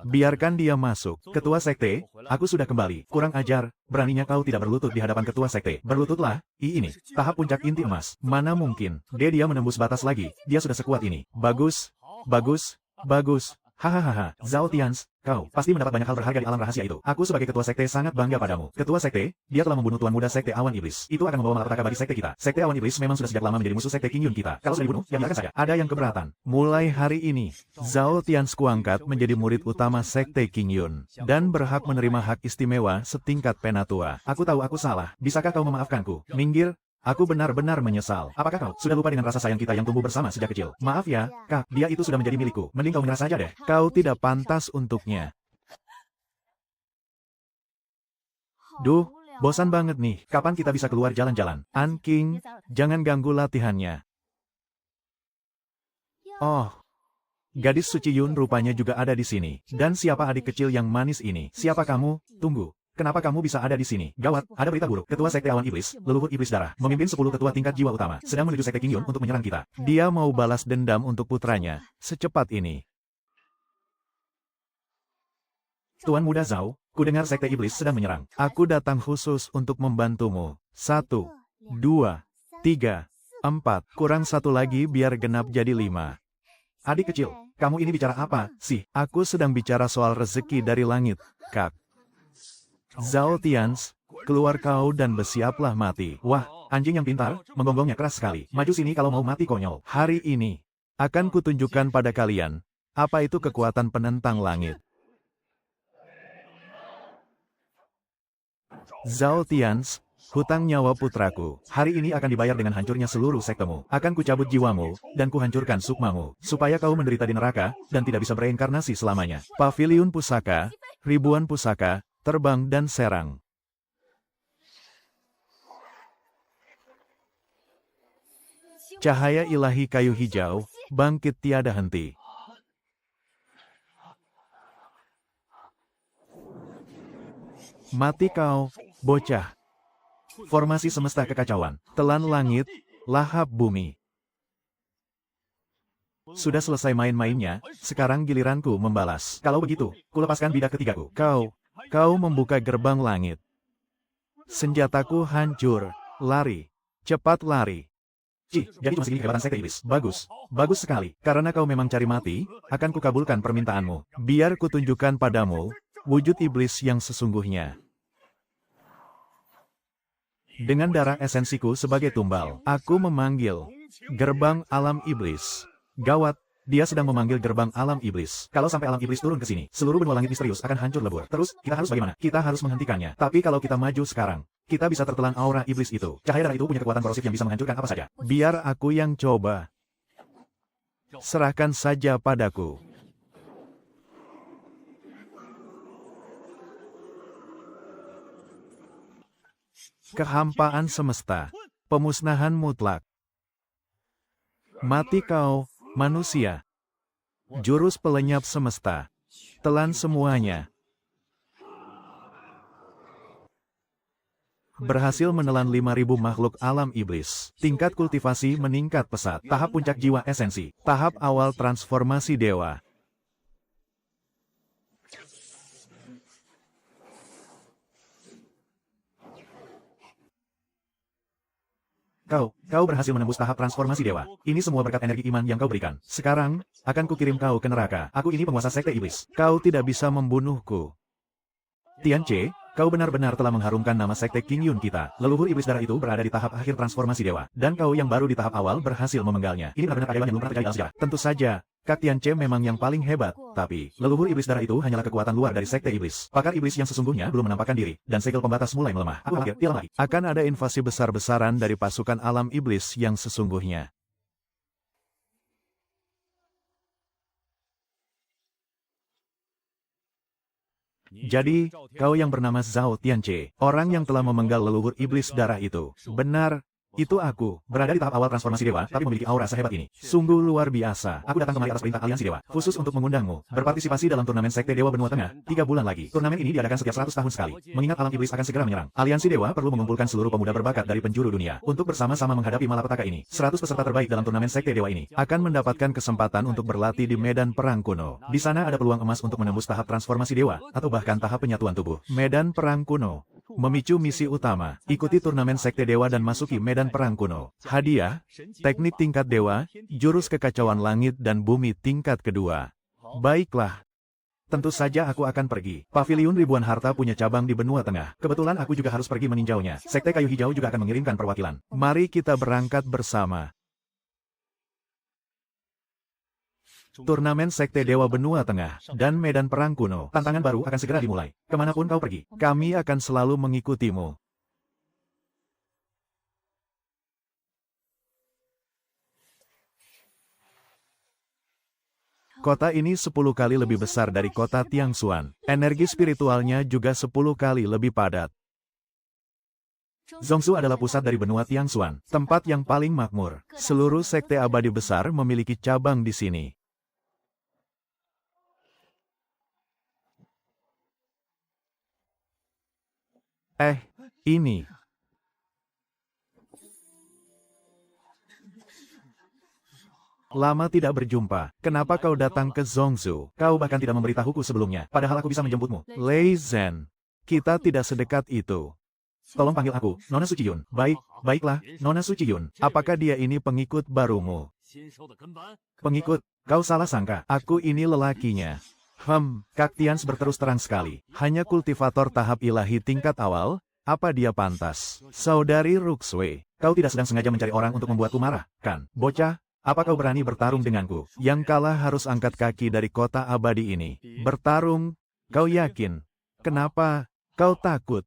S1: Biarkan dia masuk. Ketua sekte, aku sudah kembali. Kurang ajar, beraninya kau tidak berlutut di hadapan ketua sekte. Berlututlah, ini. Tahap puncak inti emas. Mana mungkin. Dia menembus batas lagi. Dia sudah sekuat ini. Bagus. Bagus. Bagus. Hahaha, Zhao Tians, kau pasti mendapat banyak hal berharga di alam rahasia itu. Aku sebagai ketua sekte sangat bangga padamu. Ketua sekte, dia telah membunuh tuan muda sekte awan iblis. Itu akan membawa malapetaka bagi sekte kita. Sekte awan iblis memang sudah sejak lama menjadi musuh sekte King Yun kita. Kalau sudah dibunuh, ya biarkan saja. Ada yang keberatan. Mulai hari ini, Zhao Tians kuangkat menjadi murid utama sekte King Yun. Dan berhak menerima hak istimewa setingkat penatua. Aku tahu aku salah. Bisakah kau memaafkanku? Minggir. Aku benar-benar menyesal. Apakah kau sudah lupa dengan rasa sayang kita yang tumbuh bersama sejak kecil? Maaf ya, Kak, dia itu sudah menjadi milikku. Mending kau menyerah saja deh. Kau tidak pantas untuknya. Duh, bosan banget nih. Kapan kita bisa keluar jalan-jalan? An King, jangan ganggu latihannya. Oh, gadis suci Yun rupanya juga ada di sini. Dan siapa adik kecil yang manis ini? Siapa kamu? Tunggu. Kenapa kamu bisa ada di sini? Gawat, ada berita buruk. Ketua sekte awan iblis, leluhur iblis darah, memimpin 10 ketua tingkat jiwa utama, sedang menuju sekte King Yun untuk menyerang kita. Dia mau balas dendam untuk putranya, secepat ini. Tuan muda Zhao, kudengar sekte iblis sedang menyerang. Aku datang khusus untuk membantumu. 1, 2, 3, 4, kurang 1 lagi biar genap jadi 5. Adik kecil, kamu ini bicara apa sih? Aku sedang bicara soal rezeki dari langit, Kak. Zhao Tians, keluar kau dan bersiaplah mati. Wah, anjing yang pintar, menggonggongnya keras sekali. Maju sini kalau mau mati konyol. Hari ini, akan kutunjukkan pada kalian, apa itu kekuatan penentang langit. Zhao Tians, hutang nyawa putraku, hari ini akan dibayar dengan hancurnya seluruh sektemu. Akan kucabut jiwamu, dan kuhancurkan sukmamu, supaya kau menderita di neraka, dan tidak bisa bereinkarnasi selamanya. Paviliun pusaka, ribuan pusaka, terbang dan serang. Cahaya ilahi kayu hijau, bangkit tiada henti. Mati kau, bocah. Formasi semesta kekacauan, telan langit, lahap bumi. Sudah selesai main-mainnya, sekarang giliranku membalas. Kalau begitu, kulepaskan bidak ketigaku. Kau membuka gerbang langit. Senjataku hancur. Lari. Cepat lari. Jadi cuma segini kehebatan sekte iblis. Bagus. Bagus sekali. Karena kau memang cari mati, akan kukabulkan permintaanmu. Biar kutunjukkan padamu, wujud iblis yang sesungguhnya. Dengan darah esensiku sebagai tumbal, aku memanggil gerbang alam iblis. Gawat. Dia sedang memanggil gerbang alam iblis. Kalau sampai alam iblis turun ke sini, seluruh benua langit misterius akan hancur lebur. Terus, kita harus bagaimana? Kita harus menghentikannya. Tapi kalau kita maju sekarang, kita bisa tertelan aura iblis itu. Cahaya darah itu punya kekuatan korosif yang bisa menghancurkan apa saja. Biar aku yang coba. Serahkan saja padaku. Kehampaan semesta. Pemusnahan mutlak. Mati kau, manusia. Jurus pelenyap semesta. Telan semuanya. Berhasil menelan 5.000 makhluk alam iblis. Tingkat kultivasi meningkat pesat. Tahap puncak jiwa esensi. Tahap awal transformasi dewa. Kau berhasil menembus tahap transformasi dewa. Ini semua berkat energi iman yang kau berikan. Sekarang, akan kukirim kau ke neraka. Aku ini penguasa sekte iblis. Kau tidak bisa membunuhku. Tianche, kau benar-benar telah mengharumkan nama sekte King Yun kita. Leluhur iblis darah itu berada di tahap akhir transformasi dewa. Dan kau yang baru di tahap awal berhasil memenggalnya. Ini benar-benar keajaiban yang belum pernah terjadi dalam sejarah. Tentu saja, Kak Tianche memang yang paling hebat. Tapi, leluhur iblis darah itu hanyalah kekuatan luar dari sekte iblis. Pakar iblis yang sesungguhnya belum menampakkan diri. Dan segel pembatas mulai melemah. Aku khawatir, dia lagi. Akan ada invasi besar-besaran dari pasukan alam iblis yang sesungguhnya. Jadi, kau yang bernama Zhao Tianche, orang yang telah memenggal leluhur iblis darah itu. Benar. Itu aku, berada di tahap awal transformasi dewa, tapi memiliki aura sehebat ini. Sungguh luar biasa. Aku datang kemari atas perintah aliansi dewa, khusus untuk mengundangmu, berpartisipasi dalam turnamen Sekte Dewa Benua Tengah, 3 bulan lagi. Turnamen ini diadakan setiap 100 tahun sekali. Mengingat alam iblis akan segera menyerang. Aliansi dewa perlu mengumpulkan seluruh pemuda berbakat dari penjuru dunia, untuk bersama-sama menghadapi malapetaka ini. 100 peserta terbaik dalam turnamen Sekte Dewa ini, akan mendapatkan kesempatan untuk berlatih di medan perang kuno. Di sana ada peluang emas untuk menembus tahap transformasi dewa, atau bahkan tahap penyatuan tubuh. Medan perang kuno. Memicu misi utama, ikuti turnamen Sekte Dewa dan masuki medan perang kuno. Hadiah, teknik tingkat dewa, jurus kekacauan langit dan bumi tingkat kedua. Baiklah. Tentu saja aku akan pergi. Paviliun ribuan harta punya cabang di benua tengah. Kebetulan aku juga harus pergi meninjaunya. Sekte kayu hijau juga akan mengirimkan perwakilan. Mari kita berangkat bersama. Turnamen Sekte Dewa Benua Tengah, dan medan perang kuno. Tantangan baru akan segera dimulai. Kemanapun kau pergi, kami akan selalu mengikutimu. Kota ini 10 kali lebih besar dari kota Tiangxuan. Energi spiritualnya juga 10 kali lebih padat. Zhongzhou adalah pusat dari benua Tiangxuan, tempat yang paling makmur. Seluruh sekte abadi besar memiliki cabang di sini. Ini. Lama tidak berjumpa. Kenapa kau datang ke Zhongzhou? Kau bahkan tidak memberitahuku sebelumnya, padahal aku bisa menjemputmu. Lei Zhen, kita tidak sedekat itu. Tolong panggil aku, Nona Suciyun. Baiklah, Nona Suciyun. Apakah dia ini pengikut barumu? Pengikut? Kau salah sangka. Aku ini lelakinya. Kak Tians berterus terang sekali. Hanya kultivator tahap ilahi tingkat awal, apa dia pantas? Saudari Ruxue, kau tidak sedang sengaja mencari orang untuk membuatku marah, kan? Bocah, apa kau berani bertarung denganku? Yang kalah harus angkat kaki dari kota abadi ini. Bertarung? Kau yakin? Kenapa? Kau takut?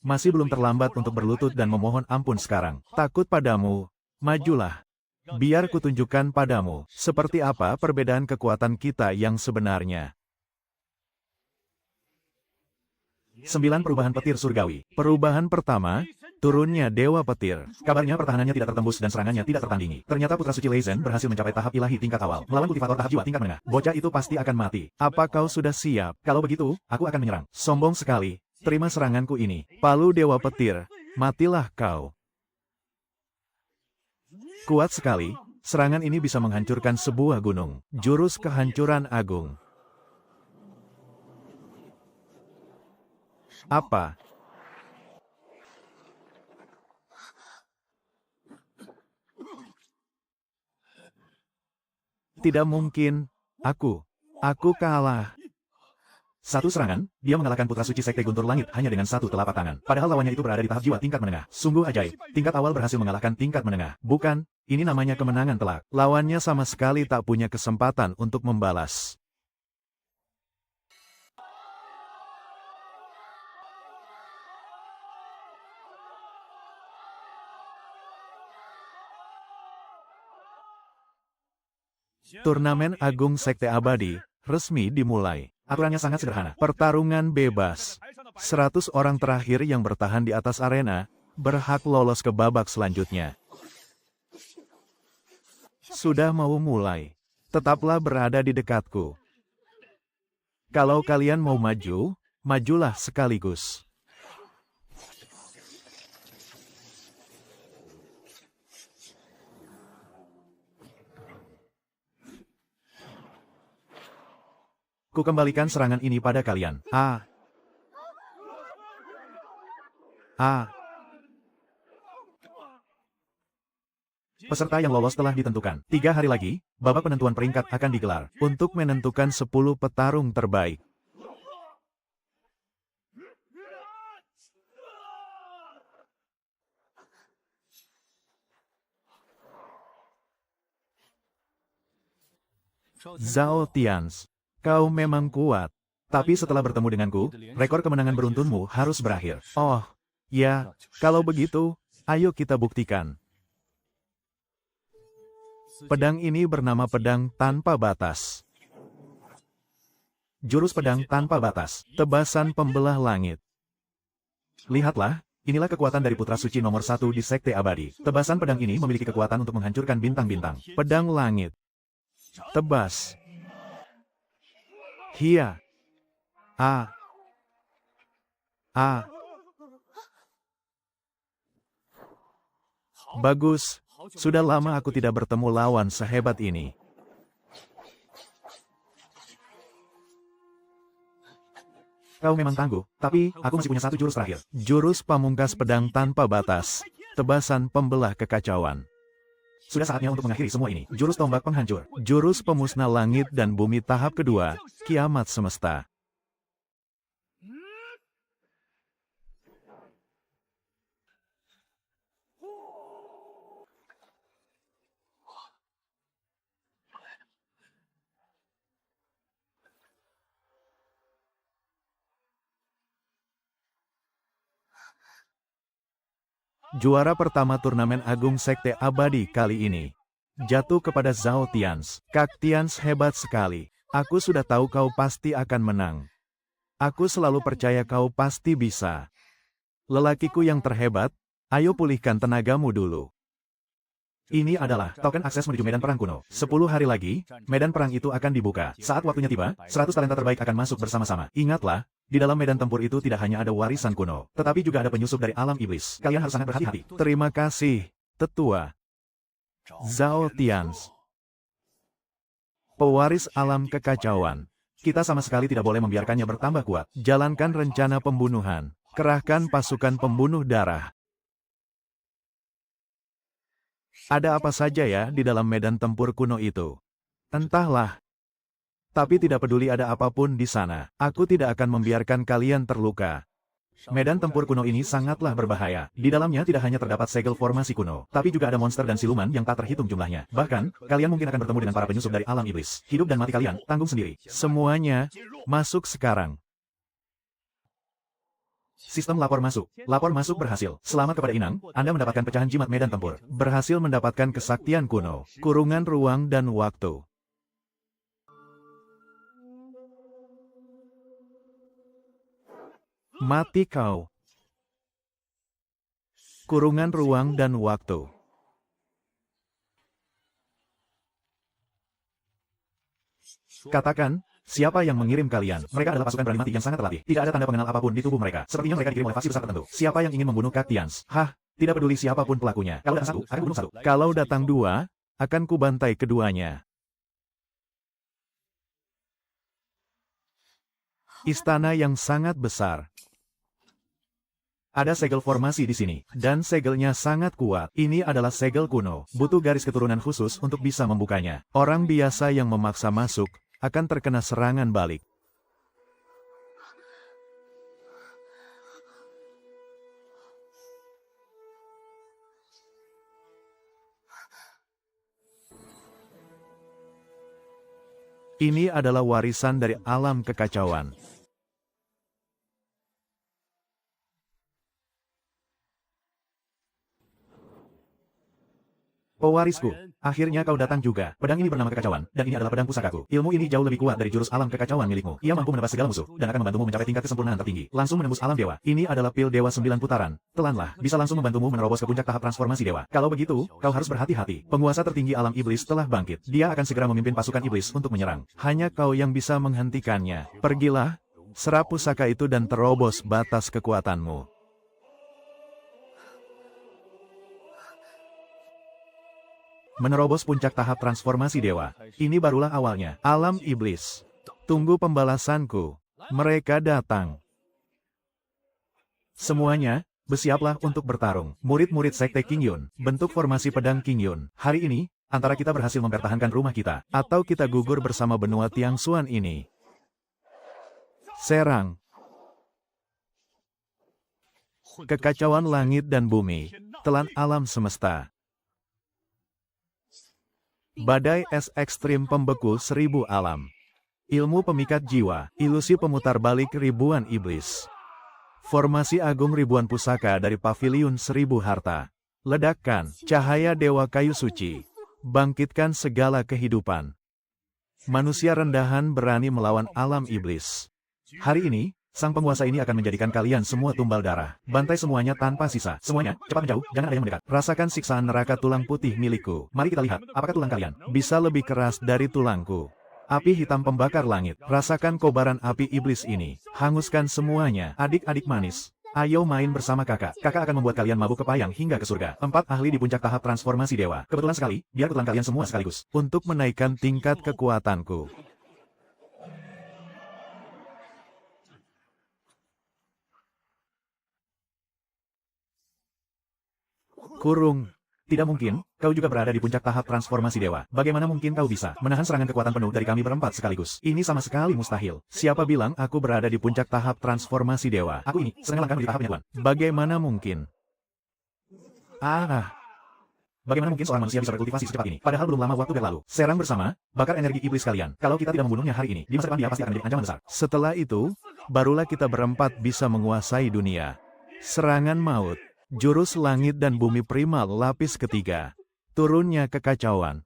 S1: Masih belum terlambat untuk berlutut dan memohon ampun sekarang. Takut padamu? Majulah. Biar kutunjukkan padamu, seperti apa perbedaan kekuatan kita yang sebenarnya. 9 perubahan petir surgawi. Perubahan pertama, turunnya Dewa Petir. Kabarnya pertahanannya tidak tertembus dan serangannya tidak tertandingi. Ternyata Putra Suci Lei Zhen berhasil mencapai tahap ilahi tingkat awal, melawan kultivator tahap jiwa tingkat menengah. Bocah itu pasti akan mati. Apa kau sudah siap? Kalau begitu, aku akan menyerang. Sombong sekali. Terima seranganku ini. Palu Dewa Petir, matilah kau. Kuat sekali. Serangan ini bisa menghancurkan sebuah gunung. Jurus kehancuran agung. Apa? Tidak mungkin. Aku kalah. Satu serangan, dia mengalahkan Putra Suci Sekte Guntur Langit hanya dengan satu telapak tangan. Padahal lawannya itu berada di tahap jiwa tingkat menengah. Sungguh ajaib. Tingkat awal berhasil mengalahkan tingkat menengah. Bukan, ini namanya kemenangan telak. Lawannya sama sekali tak punya kesempatan untuk membalas. Turnamen Agung Sekte Abadi, resmi dimulai. Aturannya sangat sederhana. Pertarungan bebas. 100 orang terakhir yang bertahan di atas arena, berhak lolos ke babak selanjutnya. Sudah mau mulai. Tetaplah berada di dekatku. Kalau kalian mau maju, majulah sekaligus. Kukembalikan serangan ini pada kalian. Peserta yang lolos telah ditentukan. 3 hari lagi, babak penentuan peringkat akan digelar untuk menentukan 10 petarung terbaik. Zhao Tians, kau memang kuat. Tapi setelah bertemu denganku, rekor kemenangan beruntunmu harus berakhir. Oh, ya, kalau begitu, ayo kita buktikan. Pedang ini bernama pedang tanpa batas. Jurus pedang tanpa batas. Tebasan pembelah langit. Lihatlah, inilah kekuatan dari putra suci nomor 1 di Sekte Abadi. Tebasan pedang ini memiliki kekuatan untuk menghancurkan bintang-bintang. Pedang langit. Tebas. Hia. Bagus. Sudah lama aku tidak bertemu lawan sehebat ini. Kau memang tangguh, tapi aku masih punya satu jurus terakhir. Jurus pamungkas pedang tanpa batas. Tebasan pembelah kekacauan. Sudah saatnya untuk mengakhiri semua ini. Jurus tombak penghancur. Jurus pemusnah langit dan bumi tahap kedua. Kiamat semesta. Juara pertama turnamen Agung Sekte Abadi kali ini jatuh kepada Zhao Tians. Kak Tians hebat sekali. Aku sudah tahu kau pasti akan menang. Aku selalu percaya kau pasti bisa. Lelakiku yang terhebat, ayo pulihkan tenagamu dulu. Ini adalah token akses menuju medan perang kuno. 10 hari lagi, medan perang itu akan dibuka. Saat waktunya tiba, 100 talenta terbaik akan masuk bersama-sama. Ingatlah, di dalam medan tempur itu tidak hanya ada warisan kuno, tetapi juga ada penyusup dari alam iblis. Kalian harus sangat berhati-hati. Terima kasih, Tetua. Zhao Tians. Pewaris alam kekacauan. Kita sama sekali tidak boleh membiarkannya bertambah kuat. Jalankan rencana pembunuhan. Kerahkan pasukan pembunuh darah. Ada apa saja ya di dalam medan tempur kuno itu? Entahlah. Tapi tidak peduli ada apapun di sana. Aku tidak akan membiarkan kalian terluka. Medan tempur kuno ini sangatlah berbahaya. Di dalamnya tidak hanya terdapat segel formasi kuno, tapi juga ada monster dan siluman yang tak terhitung jumlahnya. Bahkan, kalian mungkin akan bertemu dengan para penyusup dari alam iblis. Hidup dan mati kalian, tanggung sendiri. Semuanya, masuk sekarang. Sistem lapor masuk. Lapor masuk berhasil. Selamat kepada Inang, Anda mendapatkan pecahan jimat medan tempur. Berhasil mendapatkan kesaktian kuno. Kurungan ruang dan waktu. Mati kau. Kurungan ruang dan waktu. Katakan, siapa yang mengirim kalian? Mereka adalah pasukan berani mati yang sangat terlatih. Tidak ada tanda pengenal apapun di tubuh mereka. Sepertinya mereka dikirim oleh faksi besar tertentu. Siapa yang ingin membunuh Kak Tians? Hah, tidak peduli siapapun pelakunya. Kalau datang satu, akan bunuh satu. Kalau datang dua, akan kubantai keduanya. Istana yang sangat besar. Ada segel formasi di sini, dan segelnya sangat kuat. Ini adalah segel kuno, butuh garis keturunan khusus untuk bisa membukanya. Orang biasa yang memaksa masuk, akan terkena serangan balik. Ini adalah warisan dari alam kekacauan. Pewarisku, akhirnya kau datang juga. Pedang ini bernama kekacauan, dan ini adalah pedang pusakaku. Ilmu ini jauh lebih kuat dari jurus alam kekacauan milikmu. Ia mampu menebas segala musuh, dan akan membantumu mencapai tingkat kesempurnaan tertinggi. Langsung menembus alam dewa. Ini adalah pil dewa 9 putaran. Telanlah, bisa langsung membantumu menerobos ke puncak tahap transformasi dewa. Kalau begitu, kau harus berhati-hati. Penguasa tertinggi alam iblis telah bangkit. Dia akan segera memimpin pasukan iblis untuk menyerang. Hanya kau yang bisa menghentikannya. Pergilah, serap pusaka itu dan terobos batas kekuatanmu. Menerobos puncak tahap transformasi dewa. Ini barulah awalnya. Alam iblis. Tunggu pembalasanku. Mereka datang. Semuanya, bersiaplah untuk bertarung. Murid-murid Sekte King Yun, bentuk formasi pedang King Yun. Hari ini, antara kita berhasil mempertahankan rumah kita, atau kita gugur bersama benua Tiang Xuan ini. Serang. Kekacauan langit dan bumi. Telan alam semesta. Badai es ekstrim pembeku 1000 alam. Ilmu pemikat jiwa, ilusi pemutar balik ribuan iblis. Formasi agung ribuan pusaka dari paviliun 1000 harta. Ledakkan cahaya dewa kayu suci. Bangkitkan segala kehidupan. Manusia rendahan berani melawan alam iblis. Hari ini, sang penguasa ini akan menjadikan kalian semua tumbal darah. Bantai semuanya tanpa sisa. Semuanya, cepat menjauh, jangan ada yang mendekat. Rasakan siksaan neraka tulang putih milikku. Mari kita lihat, apakah tulang kalian bisa lebih keras dari tulangku. Api hitam pembakar langit. Rasakan kobaran api iblis ini. Hanguskan semuanya. Adik-adik manis. Ayo main bersama kakak. Kakak akan membuat kalian mabuk kepayang hingga ke surga. 4 ahli di puncak tahap transformasi dewa. Kebetulan sekali, biar kebetulan kalian semua sekaligus. Untuk menaikkan tingkat kekuatanku. Kurung. Tidak mungkin, kau juga berada di puncak tahap transformasi dewa. Bagaimana mungkin kau bisa menahan serangan kekuatan penuh dari kami berempat sekaligus? Ini sama sekali mustahil. Siapa bilang aku berada di puncak tahap transformasi dewa? Aku ini, setengah langkah menuju tahap penyatuan. Bagaimana mungkin? Bagaimana mungkin seorang manusia bisa berkultivasi secepat ini? Padahal belum lama waktu berlalu. Serang bersama, bakar energi iblis kalian. Kalau kita tidak membunuhnya hari ini, di masa depan dia pasti akan menjadi ancaman besar. Setelah itu, barulah kita berempat bisa menguasai dunia. Serangan maut. Jurus langit dan bumi primal lapis ketiga. Turunnya kekacauan.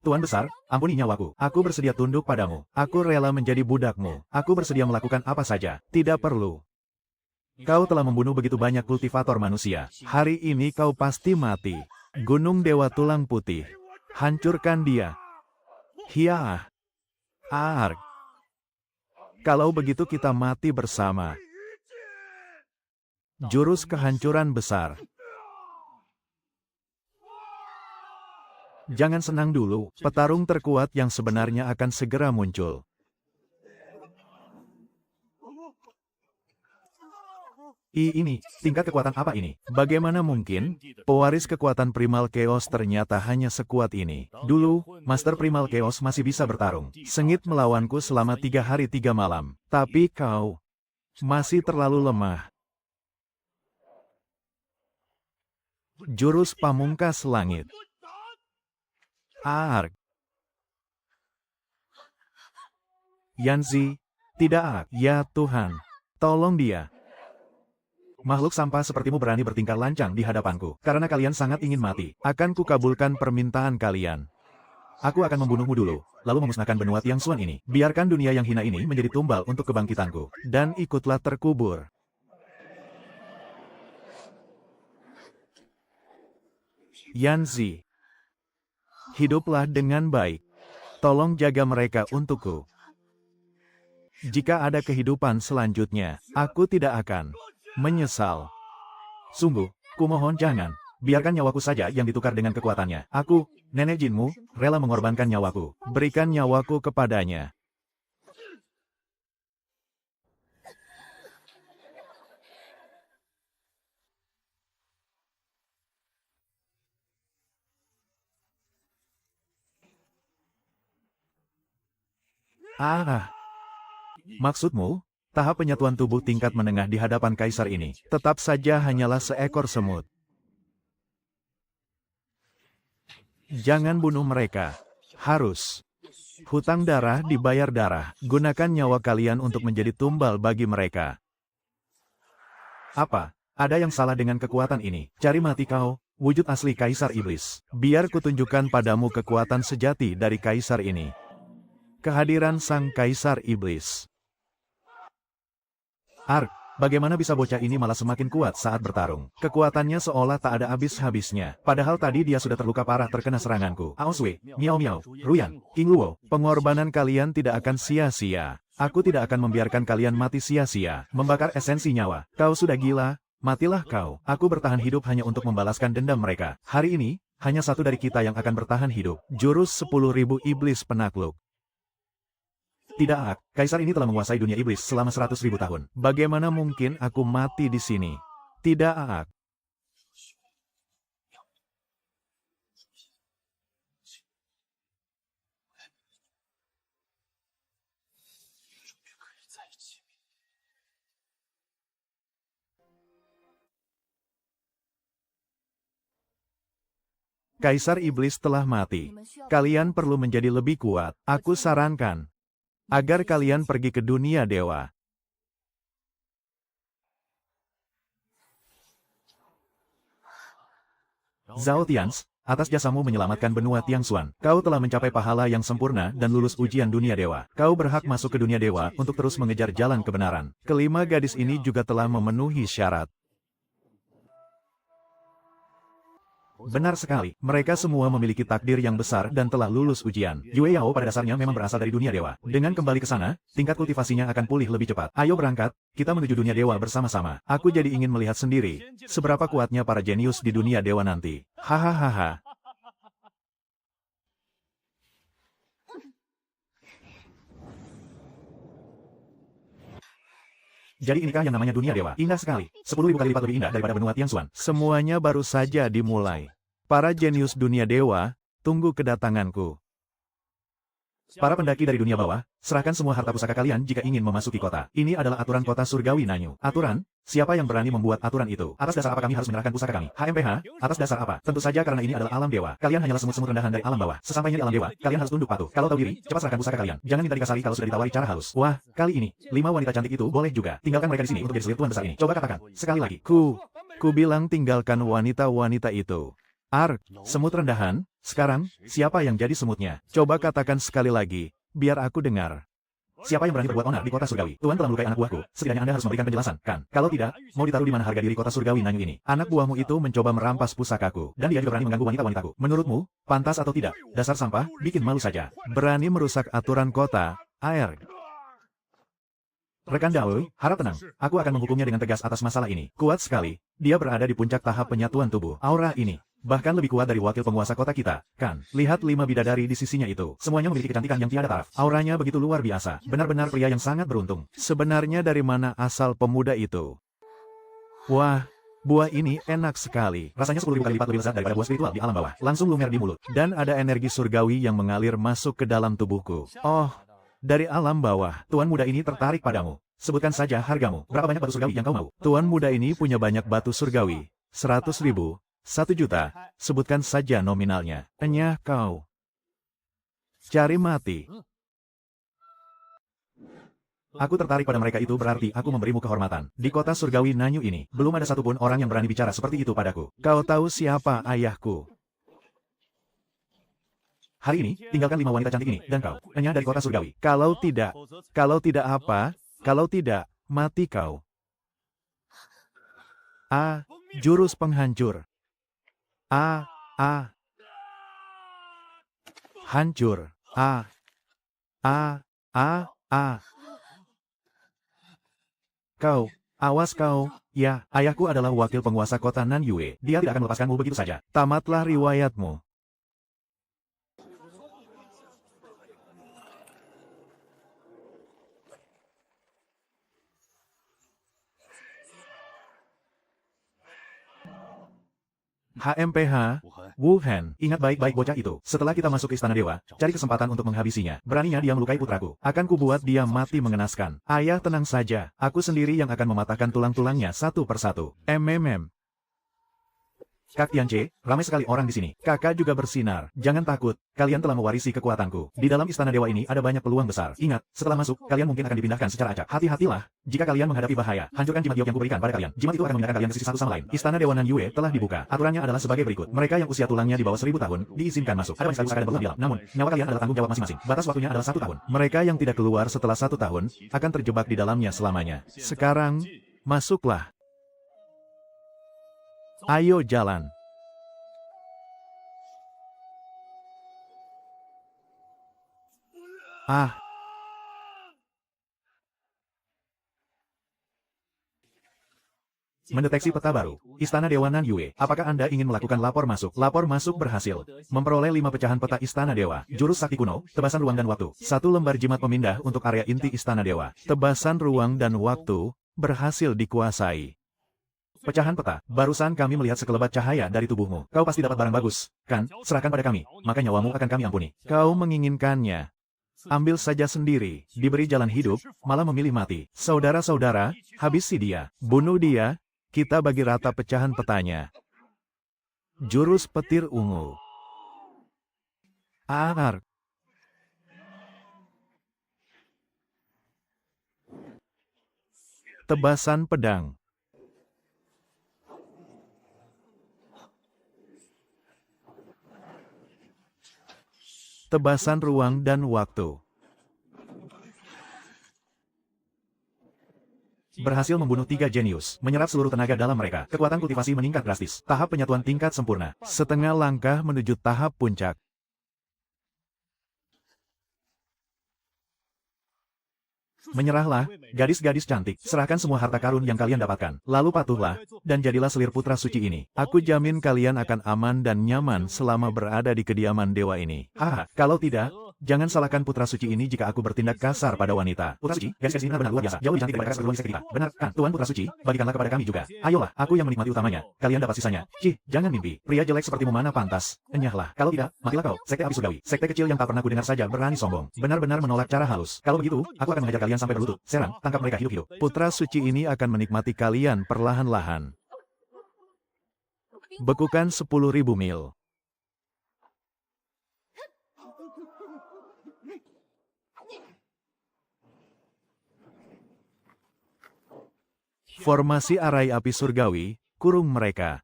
S1: Tuan besar, ampuni nyawaku. Aku bersedia tunduk padamu. Aku rela menjadi budakmu. Aku bersedia melakukan apa saja. Tidak perlu. Kau telah membunuh begitu banyak kultivator manusia. Hari ini kau pasti mati. Gunung Dewa Tulang Putih. Hancurkan dia. Hiah. Arg. Kalau begitu kita mati bersama. Jurus kehancuran besar. Jangan senang dulu, petarung terkuat yang sebenarnya akan segera muncul. Ini, tingkat kekuatan apa ini? Bagaimana mungkin? Pewaris kekuatan Primal Chaos ternyata hanya sekuat ini. Dulu, Master Primal Chaos masih bisa bertarung. Sengit melawanku selama 3 hari 3 malam. Tapi kau masih terlalu lemah. Jurus Pamungkas Langit. Arg. Yanzi, tidak. Ya Tuhan, tolong dia. Makhluk sampah sepertimu berani bertingkah lancang di hadapanku. Karena kalian sangat ingin mati, akan kukabulkan permintaan kalian. Aku akan membunuhmu dulu, lalu memusnahkan benua Tiang Xuan ini. Biarkan dunia yang hina ini menjadi tumbal untuk kebangkitanku. Dan ikutlah terkubur. Yanzi, hiduplah dengan baik. Tolong jaga mereka untukku. Jika ada kehidupan selanjutnya, aku tidak akan menyesal. Sungguh, kumohon jangan. Biarkan nyawaku saja yang ditukar dengan kekuatannya. Aku, nenek jinmu, rela mengorbankan nyawaku. Berikan nyawaku kepadanya. Maksudmu? Tahap penyatuan tubuh tingkat menengah di hadapan kaisar ini, tetap saja hanyalah seekor semut. Jangan bunuh mereka. Harus. Hutang darah dibayar darah. Gunakan nyawa kalian untuk menjadi tumbal bagi mereka. Apa? Ada yang salah dengan kekuatan ini? Cari mati kau, wujud asli kaisar iblis. Biar kutunjukkan padamu kekuatan sejati dari kaisar ini. Kehadiran sang kaisar iblis. Arg, bagaimana bisa bocah ini malah semakin kuat saat bertarung? Kekuatannya seolah tak ada habis-habisnya. Padahal tadi dia sudah terluka parah terkena seranganku. Aoswei, Miao Miao, Ruyan, King Luo, pengorbanan kalian tidak akan sia-sia. Aku tidak akan membiarkan kalian mati sia-sia. Membakar esensi nyawa. Kau sudah gila? Matilah kau. Aku bertahan hidup hanya untuk membalaskan dendam mereka. Hari ini, hanya satu dari kita yang akan bertahan hidup. Jurus 10.000 iblis penakluk. Tidak, kaisar ini telah menguasai dunia iblis selama 100.000 tahun. Bagaimana mungkin aku mati di sini? Tidak. Kaisar iblis telah mati. Kalian perlu menjadi lebih kuat. Aku sarankan agar kalian pergi ke dunia dewa. Zhao Tians, atas jasamu menyelamatkan benua Tiangxuan. Kau telah mencapai pahala yang sempurna dan lulus ujian dunia dewa. Kau berhak masuk ke dunia dewa untuk terus mengejar jalan kebenaran. Kelima gadis ini juga telah memenuhi syarat. Benar sekali, mereka semua memiliki takdir yang besar dan telah lulus ujian. Yue Yao pada dasarnya memang berasal dari dunia dewa. Dengan kembali ke sana, tingkat kultivasinya akan pulih lebih cepat. Ayo berangkat, kita menuju dunia dewa bersama-sama. Aku jadi ingin melihat sendiri, seberapa kuatnya para jenius di dunia dewa nanti. Hahaha. Jadi inikah yang namanya dunia dewa? Indah sekali. 10.000 kali lipat lebih indah daripada benua Tiangxuan. Semuanya baru saja dimulai. Para jenius dunia dewa, tunggu kedatanganku. Para pendaki dari dunia bawah, serahkan semua harta pusaka kalian jika ingin memasuki kota. Ini adalah aturan kota surgawi Nanyu. Aturan? Siapa yang berani membuat aturan itu? Atas dasar apa kami harus menyerahkan pusaka kami? HMPH? Atas dasar apa? Tentu saja karena ini adalah alam dewa. Kalian hanyalah semut-semut rendahan dari alam bawah. Sesampainya di alam dewa, kalian harus tunduk patuh. Kalau tahu diri, cepat serahkan pusaka kalian. Jangan minta dikasari kalau sudah ditawari cara halus. Wah, kali ini, 5 wanita cantik itu boleh juga. Tinggalkan mereka di sini untuk jadi selir tuan besar ini. Coba katakan, sekali lagi. Ku bilang tinggalkan wanita-wanita itu. Semut rendahan, sekarang, siapa yang jadi semutnya? Coba katakan sekali lagi. Biar aku dengar. Siapa yang berani berbuat onar di kota surgawi? Tuan telah melukai anak buahku. Setidaknya Anda harus memberikan penjelasan, kan? Kalau tidak, mau ditaruh di mana harga diri kota surgawi Nanyu ini? Anak buahmu itu mencoba merampas pusakaku. Dan dia juga berani mengganggu wanita-wanitaku. Menurutmu, pantas atau tidak? Dasar sampah, bikin malu saja. Berani merusak aturan kota, air. Rekan Daoi, harap tenang. Aku akan menghukumnya dengan tegas atas masalah ini. Kuat sekali. Dia berada di puncak tahap penyatuan tubuh. Aura ini bahkan lebih kuat dari wakil penguasa kota kita, kan? Lihat 5 bidadari di sisinya itu. Semuanya memiliki kecantikan yang tiada taraf. Auranya begitu luar biasa. Benar-benar pria yang sangat beruntung. Sebenarnya dari mana asal pemuda itu? Wah, buah ini enak sekali. Rasanya 10.000 kali lipat lebih lezat daripada buah spiritual di alam bawah. Langsung lumer di mulut. Dan ada energi surgawi yang mengalir masuk ke dalam tubuhku. Oh, dari alam bawah. Tuan muda ini tertarik padamu. Sebutkan saja hargamu. Berapa banyak batu surgawi yang kau mau? Tuan muda ini punya banyak batu surgawi. 100.000. 1 juta, sebutkan saja nominalnya. Enyah kau. Cari mati. Aku tertarik pada mereka itu berarti aku memberimu kehormatan. Di kota surgawi Nanyu ini, belum ada satupun orang yang berani bicara seperti itu padaku. Kau tahu siapa ayahku? Hari ini, tinggalkan 5 wanita cantik ini, dan kau, enyah dari kota surgawi. Kalau tidak apa? Kalau tidak, mati kau. Jurus penghancur. Hancur. Kau, awas kau. Ya, ayahku adalah wakil penguasa kota Nanyue. Dia tidak akan melepaskanmu begitu saja. Tamatlah riwayatmu. HMPH, Wuhan, ingat baik-baik bocah itu. Setelah kita masuk ke istana dewa, cari kesempatan untuk menghabisinya. Beraninya dia melukai putraku. Akan kubuat dia mati mengenaskan. Ayah tenang saja, aku sendiri yang akan mematahkan tulang-tulangnya satu persatu. Kak Tianche, ramai sekali orang di sini. Kakak juga bersinar. Jangan takut, kalian telah mewarisi kekuatanku. Di dalam istana dewa ini ada banyak peluang besar. Ingat, setelah masuk, kalian mungkin akan dipindahkan secara acak. Hati-hatilah, jika kalian menghadapi bahaya. Hancurkan jimat giok yang kuberikan pada kalian. Jimat itu akan memindahkan kalian ke sisi satu sama lain. Istana dewa Nanyue telah dibuka. Aturannya adalah sebagai berikut. Mereka yang usia tulangnya di bawah 1000 tahun, diizinkan masuk. Ada banyak sekali pusaka dan berulang di dalam. Namun, nyawa kalian adalah tanggung jawab masing-masing. Batas waktunya adalah 1 tahun. Mereka yang tidak keluar setelah 1 tahun, akan terjebak di dalamnya selamanya. Sekarang, masuklah. Ayo jalan. Mendeteksi peta baru. Istana Dewa Nanyue. Apakah Anda ingin melakukan lapor masuk? Lapor masuk berhasil. Memperoleh 5 pecahan peta Istana Dewa. Jurus sakti kuno, tebasan ruang dan waktu. 1 lembar jimat pemindah untuk area inti Istana Dewa. Tebasan ruang dan waktu berhasil dikuasai. Pecahan peta. Barusan kami melihat sekelebat cahaya dari tubuhmu. Kau pasti dapat barang bagus, kan? Serahkan pada kami, maka nyawamu akan kami ampuni. Kau menginginkannya. Ambil saja sendiri. Diberi jalan hidup, malah memilih mati. Saudara-saudara, habisi dia. Bunuh dia. Kita bagi rata pecahan petanya. Jurus petir ungu. Tebasan pedang. Tebasan ruang dan waktu. Berhasil membunuh 3 jenius, menyerap seluruh tenaga dalam mereka. Kekuatan kultivasi meningkat drastis. Tahap penyatuan tingkat sempurna. Setengah langkah menuju tahap puncak. Menyerahlah, gadis-gadis cantik, serahkan semua harta karun yang kalian dapatkan. Lalu patuhlah, dan jadilah selir putra suci ini. Aku jamin kalian akan aman dan nyaman selama berada di kediaman dewa ini. Haha, kalau tidak, jangan salahkan putra suci ini jika aku bertindak kasar pada wanita. Putra suci, gadis-gadis ini benar-benar luar biasa. Jauh lebih cantik daripada perguruan sekte kita. Benar kan, Tuan Putra Suci? Bagikanlah kepada kami juga. Ayolah, aku yang menikmati utamanya. Kalian dapat sisanya. Cih, jangan mimpi. Pria jelek sepertimu mana pantas. Enyahlah. Kalau tidak, matilah kau. Sekte api surgawi. Sekte kecil yang tak pernah kudengar saja berani sombong. Benar-benar menolak cara halus. Kalau begitu, aku akan menghajar kalian sampai berlutut. Serang, tangkap mereka hidup-hidup. Putra suci ini akan menikmati kalian perlahan-lahan. Bekukan 10.000 mil. Formasi arai api surgawi, kurung mereka.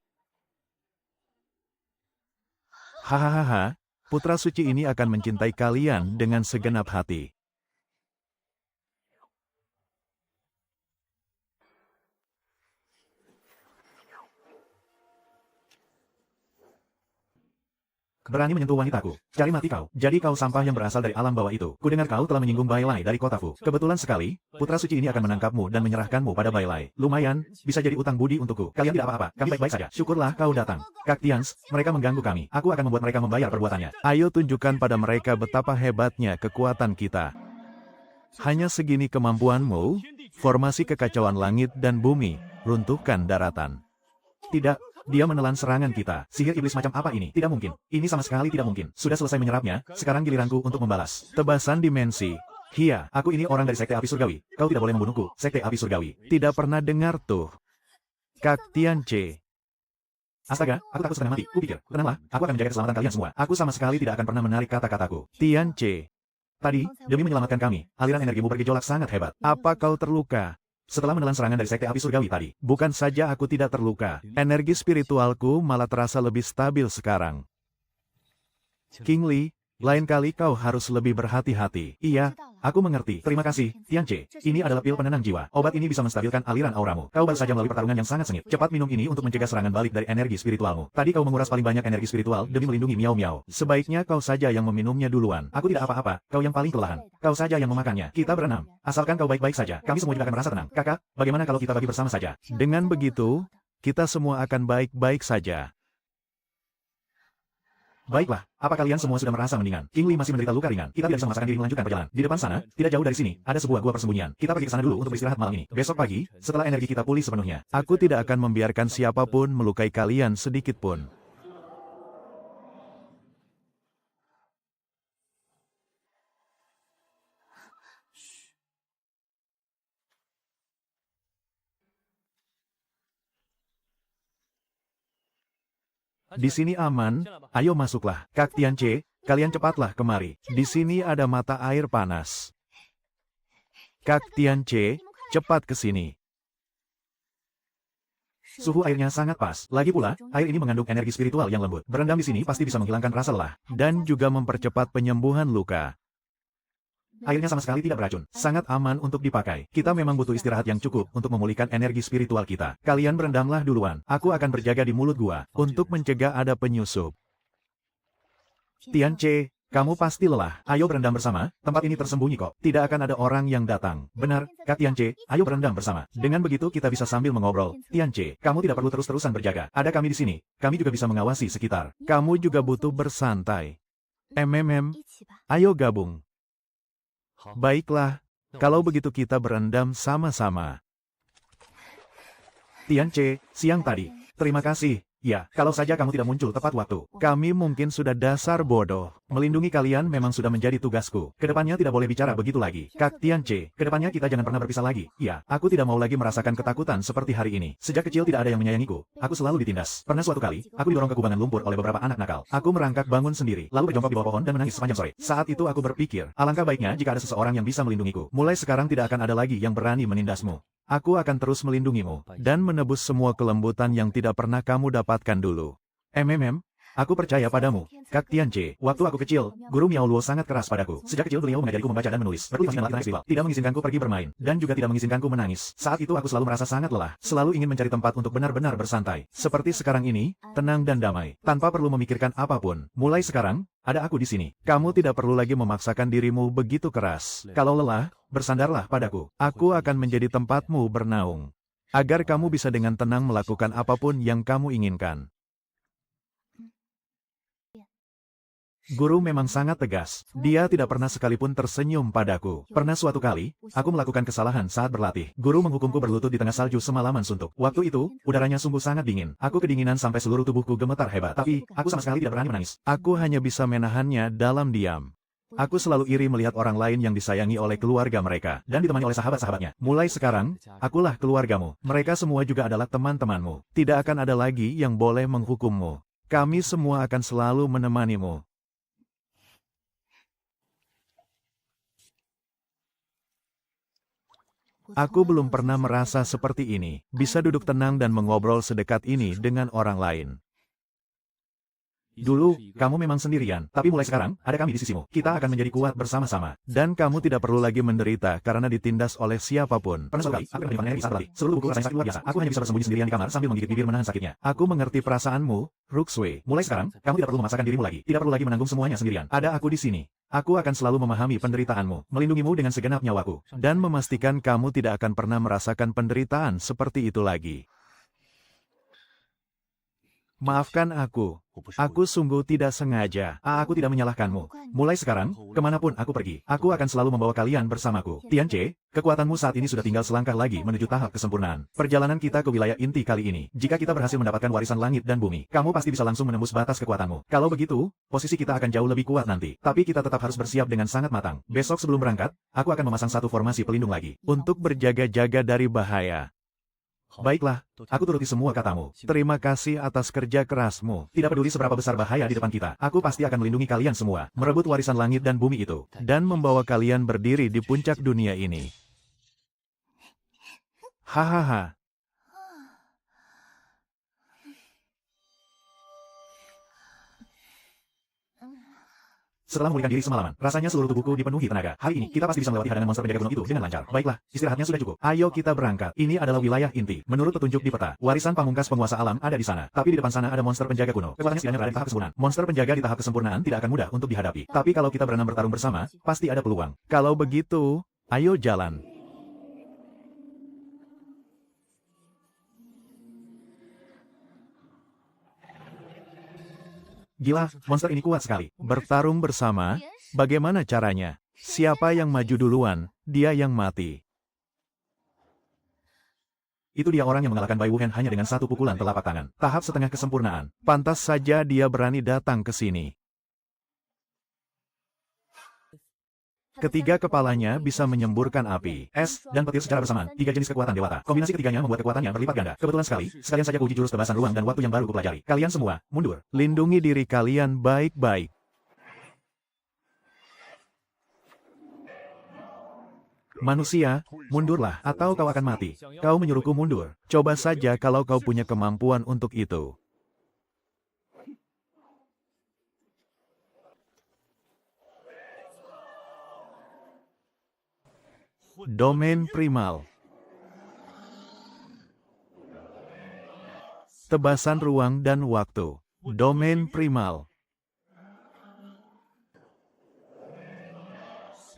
S1: Hahaha, putra suci ini akan mencintai kalian dengan segenap hati. Berani menyentuh wanitaku. Cari mati kau. Jadi kau sampah yang berasal dari alam bawah itu. Kudengar kau telah menyinggung Bailai dari kota Fu. Kebetulan sekali, putra suci ini akan menangkapmu dan menyerahkanmu pada Bailai. Lumayan, bisa jadi utang budi untukku. Kalian tidak apa-apa, kami baik-baik saja. Syukurlah kau datang. Cactians, mereka mengganggu kami. Aku akan membuat mereka membayar perbuatannya. Ayo tunjukkan pada mereka betapa hebatnya kekuatan kita. Hanya segini kemampuanmu, formasi kekacauan langit dan bumi, runtuhkan daratan. Tidak. Dia menelan serangan kita. Sihir iblis macam apa ini? Tidak mungkin. Ini sama sekali tidak mungkin. Sudah selesai menyerapnya, sekarang giliranku untuk membalas. Tebasan dimensi. Hia, aku ini orang dari Sekte Api Surgawi. Kau tidak boleh membunuhku, Sekte Api Surgawi. Tidak pernah dengar tuh. Cactiance. Astaga, aku takut setengah mati. Kupikir, tenanglah, aku akan menjaga keselamatan kalian semua. Aku sama sekali tidak akan pernah menarik kata-kataku. Tiance. Tadi, demi menyelamatkan kami, aliran energimu bergejolak sangat hebat. Apa kau terluka? Setelah menelan serangan dari Sekte Api Surgawi tadi, bukan saja aku tidak terluka, energi spiritualku malah terasa lebih stabil sekarang. King Li, lain kali kau harus lebih berhati-hati. Iya, aku mengerti. Terima kasih, Tiance. Ini adalah pil penenang jiwa. Obat ini bisa menstabilkan aliran auramu. Kau baru saja melalui pertarungan yang sangat sengit. Cepat minum ini untuk mencegah serangan balik dari energi spiritualmu. Tadi kau menguras paling banyak energi spiritual demi melindungi Miao Miao. Sebaiknya kau saja yang meminumnya duluan. Aku tidak apa-apa, kau yang paling kelelahan. Kau saja yang memakannya. Kita berenam. Asalkan kau baik-baik saja, kami semua juga akan merasa tenang. Kakak, bagaimana kalau kita bagi bersama saja? Dengan begitu, kita semua akan baik-baik saja. Baiklah, apa kalian semua sudah merasa mendingan? King Li masih menderita luka ringan. Kita tidak bisa memaksakan diri melanjutkan perjalanan. Di depan sana, tidak jauh dari sini, ada sebuah gua persembunyian. Kita pergi ke sana dulu untuk beristirahat malam ini. Besok pagi, setelah energi kita pulih sepenuhnya, aku tidak akan membiarkan siapapun melukai kalian sedikit pun. Di sini aman, ayo masuklah. Cactiance, kalian cepatlah kemari. Di sini ada mata air panas. Cactiance, cepat ke sini. Suhu airnya sangat pas. Lagi pula, air ini mengandung energi spiritual yang lembut. Berendam di sini pasti bisa menghilangkan rasa lelah. Dan juga mempercepat penyembuhan luka. Airnya sama sekali tidak beracun, sangat aman untuk dipakai. Kita memang butuh istirahat yang cukup untuk memulihkan energi spiritual kita. Kalian berendamlah duluan, aku akan berjaga di mulut gua, untuk mencegah ada penyusup. Tiance, kamu pasti lelah. Ayo berendam bersama, tempat ini tersembunyi kok. Tidak akan ada orang yang datang. Benar, Kak Tiance, ayo berendam bersama. Dengan begitu kita bisa sambil mengobrol. Tiance, kamu tidak perlu terus-terusan berjaga. Ada kami di sini, kami juga bisa mengawasi sekitar. Kamu juga butuh bersantai. Ayo gabung. Baiklah, kalau begitu kita berendam sama-sama. Tiance, siang tadi. Terima kasih. Ya, kalau saja kamu tidak muncul tepat waktu. Kami mungkin sudah dasar bodoh. Melindungi kalian memang sudah menjadi tugasku. Kedepannya tidak boleh bicara begitu lagi. Kak Tiance, kedepannya kita jangan pernah berpisah lagi. Ya, aku tidak mau lagi merasakan ketakutan seperti hari ini. Sejak kecil tidak ada yang menyayangiku. Aku selalu ditindas. Pernah suatu kali, aku didorong ke kubangan lumpur oleh beberapa anak nakal. Aku merangkak bangun sendiri, lalu berjongkok di bawah pohon dan menangis sepanjang sore. Saat itu aku berpikir, alangkah baiknya jika ada seseorang yang bisa melindungiku. Mulai sekarang tidak akan ada lagi yang berani menindasmu. Aku akan terus melindungimu, dan menebus semua kelembutan yang tidak pernah kamu dapatkan dulu. Aku percaya padamu, Kak Tianche. Waktu aku kecil, guru Miao Luo sangat keras padaku. Sejak kecil beliau mengajariku membaca dan menulis, berkuliah dan latihan festival. Tidak mengizinkanku pergi bermain, dan juga tidak mengizinkanku menangis. Saat itu aku selalu merasa sangat lelah, selalu ingin mencari tempat untuk benar-benar bersantai. Seperti sekarang ini, tenang dan damai, tanpa perlu memikirkan apapun. Mulai sekarang, ada aku di sini. Kamu tidak perlu lagi memaksakan dirimu begitu keras. Kalau lelah, bersandarlah padaku. Aku akan menjadi tempatmu bernaung, agar kamu bisa dengan tenang melakukan apapun yang kamu inginkan. Guru memang sangat tegas. Dia tidak pernah sekalipun tersenyum padaku. Pernah suatu kali, aku melakukan kesalahan saat berlatih. Guru menghukumku berlutut di tengah salju semalaman suntuk. Waktu itu, udaranya sungguh sangat dingin. Aku kedinginan sampai seluruh tubuhku gemetar hebat. Tapi, aku sama sekali tidak berani menangis. Aku hanya bisa menahannya dalam diam. Aku selalu iri melihat orang lain yang disayangi oleh keluarga mereka, dan ditemani oleh sahabat-sahabatnya. Mulai sekarang, akulah keluargamu. Mereka semua juga adalah teman-temanmu. Tidak akan ada lagi yang boleh menghukummu. Kami semua akan selalu menemanimu. Aku belum pernah merasa seperti ini, bisa duduk tenang dan mengobrol sedekat ini dengan orang lain. Dulu, kamu memang sendirian, tapi mulai sekarang, ada kami di sisimu. Kita akan menjadi kuat bersama-sama. Dan kamu tidak perlu lagi menderita karena ditindas oleh siapapun. Pernah suatu kali, aku pernah energi saat berlatih. Seluruh tubuhku rasanya sakit luar biasa. Aku hanya bisa bersembunyi sendirian di kamar sambil menggigit bibir menahan sakitnya. Aku mengerti perasaanmu, Ruxue. Mulai sekarang, kamu tidak perlu memaksakan dirimu lagi. Tidak perlu lagi menanggung semuanya sendirian. Ada aku di sini. Aku akan selalu memahami penderitaanmu, melindungimu dengan segenap nyawaku, dan memastikan kamu tidak akan pernah merasakan penderitaan seperti itu lagi. Maafkan aku. Aku sungguh tidak sengaja. Aku tidak menyalahkanmu. Mulai sekarang, kemanapun aku pergi, aku akan selalu membawa kalian bersamaku. Tianche, kekuatanmu saat ini sudah tinggal selangkah lagi menuju tahap kesempurnaan. Perjalanan kita ke wilayah inti kali ini, jika kita berhasil mendapatkan warisan langit dan bumi, kamu pasti bisa langsung menembus batas kekuatanmu. Kalau begitu, posisi kita akan jauh lebih kuat nanti. Tapi kita tetap harus bersiap dengan sangat matang. Besok sebelum berangkat, aku akan memasang satu formasi pelindung lagi, untuk berjaga-jaga dari bahaya. Baiklah, aku turuti semua katamu. Terima kasih atas kerja kerasmu. Tidak peduli seberapa besar bahaya di depan kita, aku pasti akan melindungi kalian semua, merebut warisan langit dan bumi itu, dan membawa kalian berdiri di puncak dunia ini. Hahaha. Setelah memulihkan diri semalaman, rasanya seluruh tubuhku dipenuhi tenaga. Hari ini, kita pasti bisa melewati hadangan monster penjaga gunung itu dengan lancar. Baiklah, istirahatnya sudah cukup. Ayo kita berangkat. Ini adalah wilayah inti. Menurut petunjuk di peta, warisan pamungkas penguasa alam ada di sana. Tapi di depan sana ada monster penjaga kuno. Kekuatannya setidaknya berada di tahap kesempurnaan. Monster penjaga di tahap kesempurnaan tidak akan mudah untuk dihadapi. Tapi kalau kita berenam bertarung bersama, pasti ada peluang. Kalau begitu, ayo jalan. Gila, monster ini kuat sekali. Bertarung bersama, bagaimana caranya? Siapa yang maju duluan, dia yang mati. Itu dia orang yang mengalahkan Bai Wuhen hanya dengan satu pukulan telapak tangan. Tahap setengah kesempurnaan. Pantas saja dia berani datang ke sini. Ketiga kepalanya bisa menyemburkan api, es, dan petir secara bersamaan. Tiga jenis kekuatan dewata. Kombinasi ketiganya membuat kekuatannya berlipat ganda. Kebetulan sekali, sekalian saja kuuji jurus tebasan ruang dan waktu yang baru kupelajari. Kalian semua, mundur. Lindungi diri kalian baik-baik. Manusia, mundurlah, atau kau akan mati. Kau menyuruhku mundur. Coba saja kalau kau punya kemampuan untuk itu. Domain primal. Tebasan ruang dan waktu. Domain primal.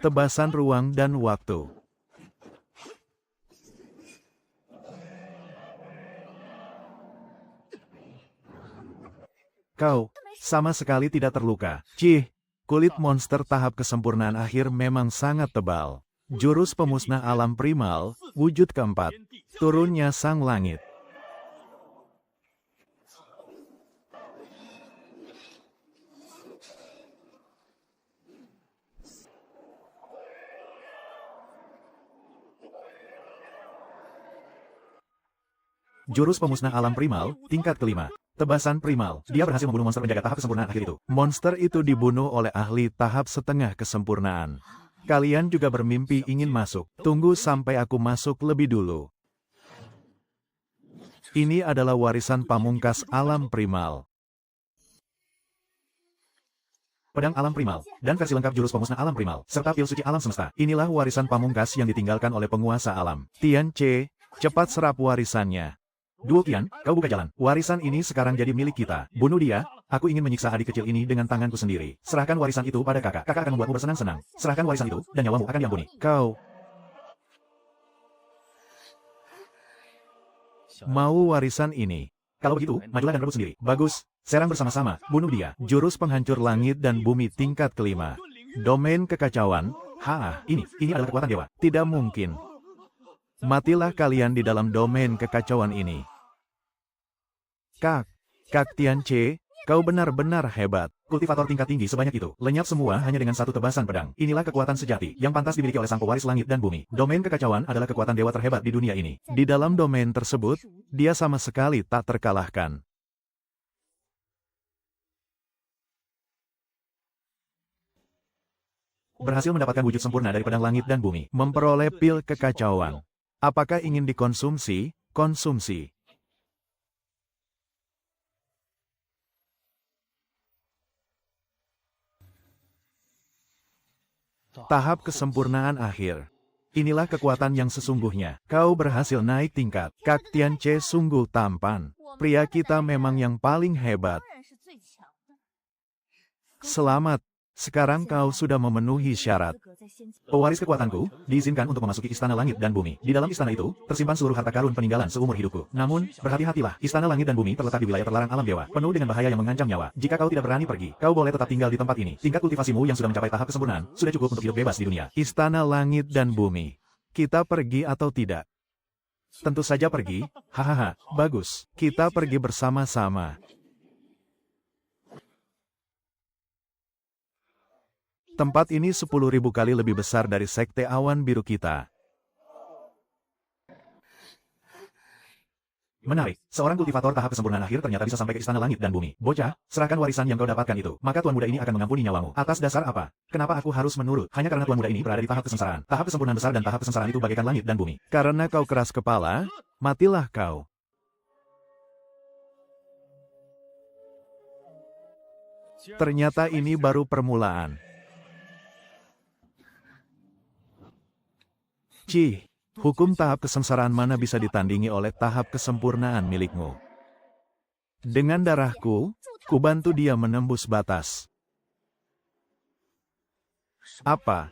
S1: Tebasan ruang dan waktu. Kau sama sekali tidak terluka. Cih, kulit monster tahap kesempurnaan akhir memang sangat tebal. Jurus pemusnah alam primal, wujud keempat. Turunnya sang langit. Jurus pemusnah alam primal, tingkat kelima. Tebasan primal. Dia berhasil membunuh monster penjaga tahap kesempurnaan akhir itu. Monster itu dibunuh oleh ahli tahap setengah kesempurnaan. Kalian juga bermimpi ingin masuk. Tunggu sampai aku masuk lebih dulu. Ini adalah warisan pamungkas alam primal. pedang alam primal, dan versi lengkap jurus pemusnah alam primal, serta pil suci alam semesta. Inilah warisan pamungkas yang ditinggalkan oleh penguasa alam. Tian Ce, cepat serap warisannya. Duo Qian, kau buka jalan. Warisan ini sekarang jadi milik kita. Bunuh dia, aku ingin menyiksa adik kecil ini dengan tanganku sendiri. Serahkan warisan itu pada kakak. Kakak akan membuatmu bersenang-senang. Serahkan warisan itu, dan nyawamu akan diampuni. Kau mau warisan ini? Kalau begitu, majulah dan rebut sendiri. Bagus, serang bersama-sama, bunuh dia. Jurus penghancur langit dan bumi tingkat kelima. Domain kekacauan. Ini adalah kekuatan dewa. Tidak mungkin. Matilah kalian di dalam domain kekacauan ini. Kak Tian Ce, kau benar-benar hebat. Kultivator tingkat tinggi sebanyak itu, lenyap semua hanya dengan satu tebasan pedang. Inilah kekuatan sejati, yang pantas dimiliki oleh sang pewaris langit dan bumi. Domain kekacauan adalah kekuatan dewa terhebat di dunia ini. Di dalam domain tersebut, dia sama sekali tak terkalahkan. Berhasil mendapatkan wujud sempurna dari pedang langit dan bumi. Memperoleh pil kekacauan. Apakah ingin dikonsumsi? Konsumsi. Tahap kesempurnaan akhir. Inilah kekuatan yang sesungguhnya. Kau berhasil naik tingkat. Kak Tian Ce sungguh tampan. Pria kita memang yang paling hebat. Selamat. Sekarang kau sudah memenuhi syarat. Pewaris kekuatanku, diizinkan untuk memasuki istana langit dan bumi. Di dalam istana itu, tersimpan seluruh harta karun peninggalan seumur hidupku. Namun, berhati-hatilah, istana langit dan bumi terletak di wilayah terlarang alam dewa, penuh dengan bahaya yang mengancam nyawa. Jika kau tidak berani pergi, kau boleh tetap tinggal di tempat ini. Tingkat kultivasimu yang sudah mencapai tahap kesempurnaan, sudah cukup untuk hidup bebas di dunia. Istana langit dan bumi. Kita pergi atau tidak? Tentu saja pergi. Hahaha, bagus. Kita pergi bersama-sama. Tempat ini 10.000 kali lebih besar dari sekte awan biru kita. Menarik, seorang kultivator tahap kesempurnaan akhir ternyata bisa sampai ke istana langit dan bumi. Bocah, serahkan warisan yang kau dapatkan itu. Maka tuan muda ini akan mengampuni nyawamu. Atas dasar apa? Kenapa aku harus menurut? Hanya karena tuan muda ini berada di tahap kesengsaraan. Tahap kesempurnaan besar dan tahap kesengsaraan itu bagaikan langit dan bumi. Karena kau keras kepala, matilah kau. Ternyata ini baru permulaan. Hukum tahap kesengsaraan mana bisa ditandingi oleh tahap kesempurnaan milikmu? Dengan darahku, kubantu dia menembus batas. Apa?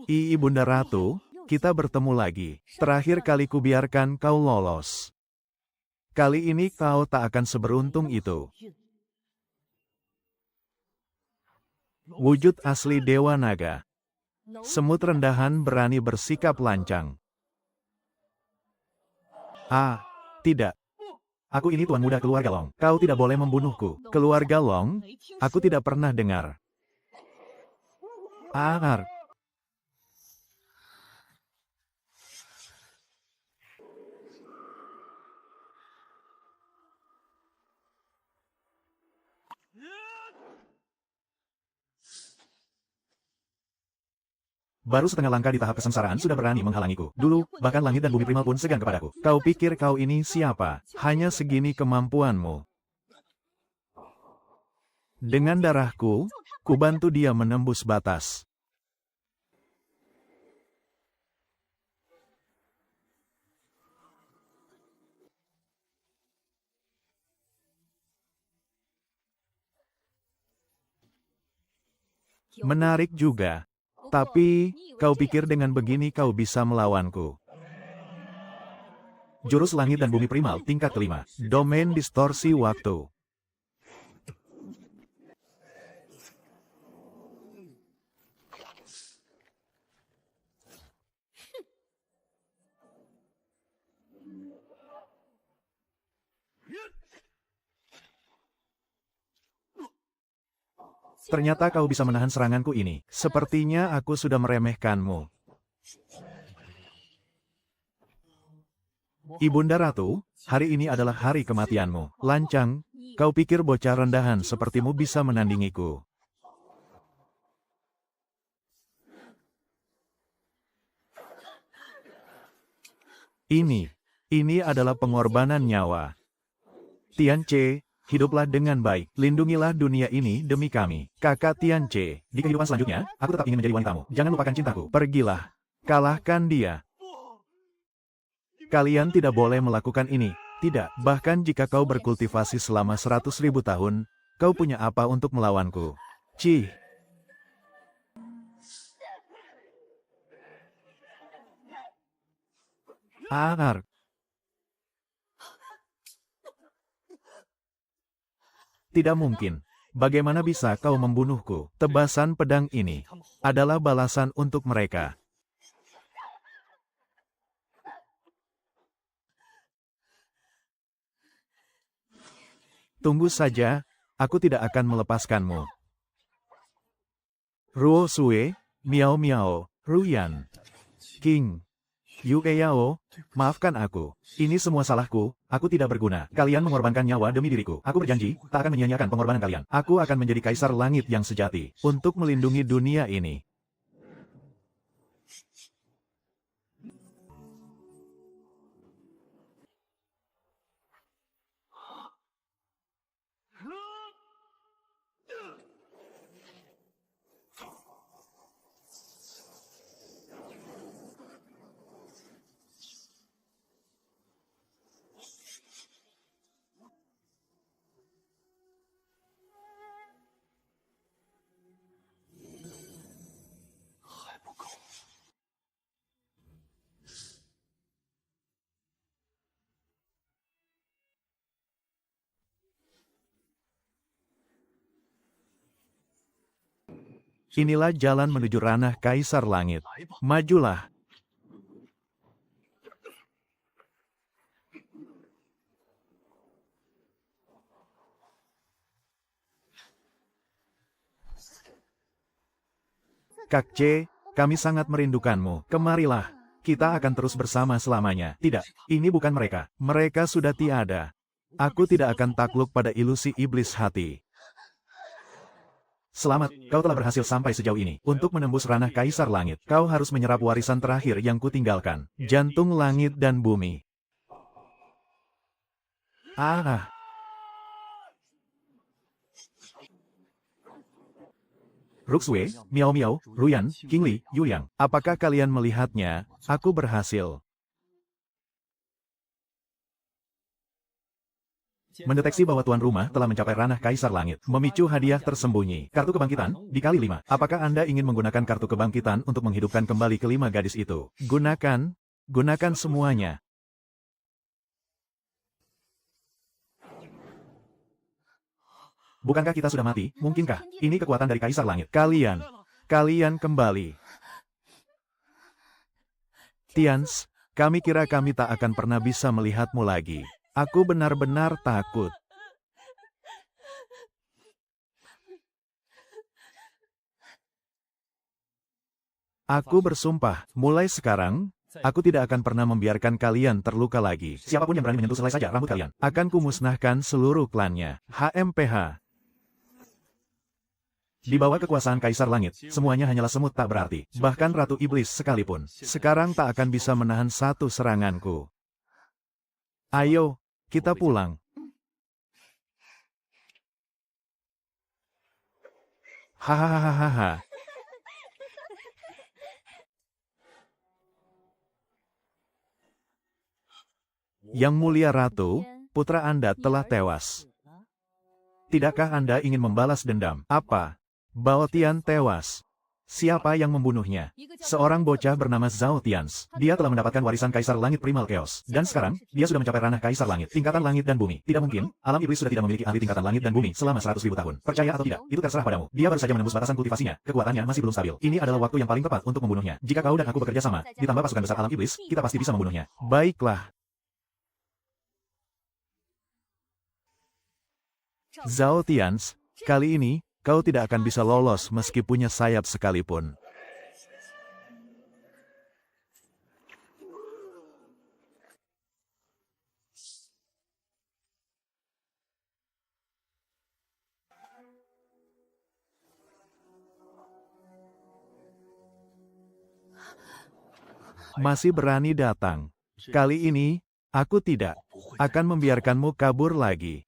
S1: Ibunda Ratu, kita bertemu lagi. Terakhir kali kubiarkan kau lolos. Kali ini kau tak akan seberuntung itu. Wujud asli Dewa Naga. Semut rendahan berani bersikap lancang. Tidak. Aku ini tuan muda keluarga Long. Kau tidak boleh membunuhku. Keluarga Long? Aku tidak pernah dengar. Baru setengah langkah di tahap kesengsaraan sudah berani menghalangiku. Dulu, bahkan langit dan bumi primal pun segan kepadaku. Kau pikir kau ini siapa? Hanya segini kemampuanmu. Dengan darahku, kubantu dia menembus batas. Menarik juga. Tapi, kau pikir dengan begini kau bisa melawanku? Jurus langit dan bumi primal tingkat kelima. Domain distorsi waktu. Ternyata kau bisa menahan seranganku ini. Sepertinya aku sudah meremehkanmu. Ibunda Ratu, hari ini adalah hari kematianmu. Lancang, kau pikir bocah rendahan sepertimu bisa menandingiku? Ini Ini adalah pengorbanan nyawa. Tianche, hiduplah dengan baik. Lindungilah dunia ini demi kami. Kakak Tianche, di kehidupan selanjutnya, aku tetap ingin menjadi wanitamu. Jangan lupakan cintaku. Pergilah. Kalahkan dia. Kalian tidak boleh melakukan ini. Tidak, bahkan jika kau berkultivasi selama 100.000 tahun, kau punya apa untuk melawanku? Cih. Ar. Tidak mungkin. Bagaimana bisa kau membunuhku? Tebasan pedang ini adalah balasan untuk mereka. Tunggu saja, aku tidak akan melepaskanmu. Ruo Sue, Miao Miao, Ruyan, King, Yu Yao, maafkan aku. Ini semua salahku, aku tidak berguna. Kalian mengorbankan nyawa demi diriku. Aku berjanji, tak akan menyia-nyiakan pengorbanan kalian. Aku akan menjadi kaisar langit yang sejati, untuk melindungi dunia ini. Inilah jalan menuju ranah kaisar langit. Majulah. Kak C, kami sangat merindukanmu. Kemarilah. Kita akan terus bersama selamanya. Tidak, ini bukan mereka. Mereka sudah tiada. Aku tidak akan takluk pada ilusi iblis hati. Selamat, kau telah berhasil sampai sejauh ini. Untuk menembus ranah kaisar langit, kau harus menyerap warisan terakhir yang kutinggalkan. Jantung langit dan bumi. Ah. Ruxue, Miao Miao, Ruyan, King Li, Yuyang. Apakah kalian melihatnya? Aku berhasil mendeteksi bahwa tuan rumah telah mencapai ranah kaisar langit. Memicu hadiah tersembunyi. Kartu kebangkitan, dikali 5. Apakah Anda ingin menggunakan kartu kebangkitan untuk menghidupkan kembali kelima gadis itu? Gunakan semuanya. Bukankah kita sudah mati? Mungkinkah? Ini kekuatan dari kaisar langit. Kalian kembali. Tians, kami kira kami tak akan pernah bisa melihatmu lagi. Aku benar-benar takut. Aku bersumpah, mulai sekarang, aku tidak akan pernah membiarkan kalian terluka lagi. Siapapun yang berani menyentuh selai saja rambut kalian, akan kumusnahkan seluruh klannya. HMPH. Di bawah kekuasaan Kaisar Langit, semuanya hanyalah semut tak berarti. Bahkan Ratu Iblis sekalipun, sekarang tak akan bisa menahan satu seranganku. Ayo, kita pulang. Hahaha. Yang mulia Ratu, putra Anda telah tewas. Tidakkah Anda ingin membalas dendam? Apa? Bao Tian tewas. Siapa yang membunuhnya? Seorang bocah bernama Zhao Tians. Dia telah mendapatkan warisan Kaisar Langit Primal Chaos. Dan sekarang, dia sudah mencapai ranah Kaisar Langit, tingkatan langit dan bumi. Tidak mungkin, alam iblis sudah tidak memiliki ahli tingkatan langit dan bumi selama 100.000 tahun. Percaya atau tidak, itu terserah padamu. Dia baru saja menembus batasan kultivasinya, kekuatannya masih belum stabil. Ini adalah waktu yang paling tepat untuk membunuhnya. Jika kau dan aku bekerja sama, ditambah pasukan besar alam iblis, kita pasti bisa membunuhnya. Baiklah. Zhao Tians, kali ini, kau tidak akan bisa lolos meski punya sayap sekalipun. Masih berani datang. Kali ini, Aku tidak akan membiarkanmu kabur lagi.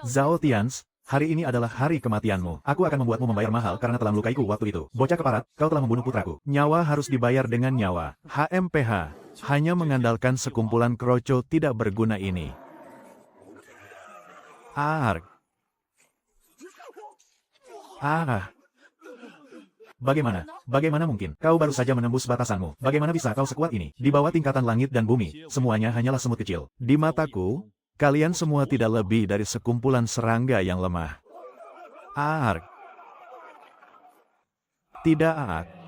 S1: Zhao Tians, hari ini adalah hari kematianmu. Aku akan membuatmu membayar mahal karena telah melukaiku waktu itu. Bocah keparat, kau telah membunuh putraku. Nyawa harus dibayar dengan nyawa. HMPH, hanya mengandalkan sekumpulan kroco tidak berguna ini. Arg. Bagaimana? Bagaimana mungkin? Kau baru saja menembus batasanmu. Bagaimana bisa kau sekuat ini? Di bawah tingkatan langit dan bumi, semuanya hanyalah semut kecil. Di mataku, kalian semua tidak lebih dari sekumpulan serangga yang lemah. Arg. Tidak.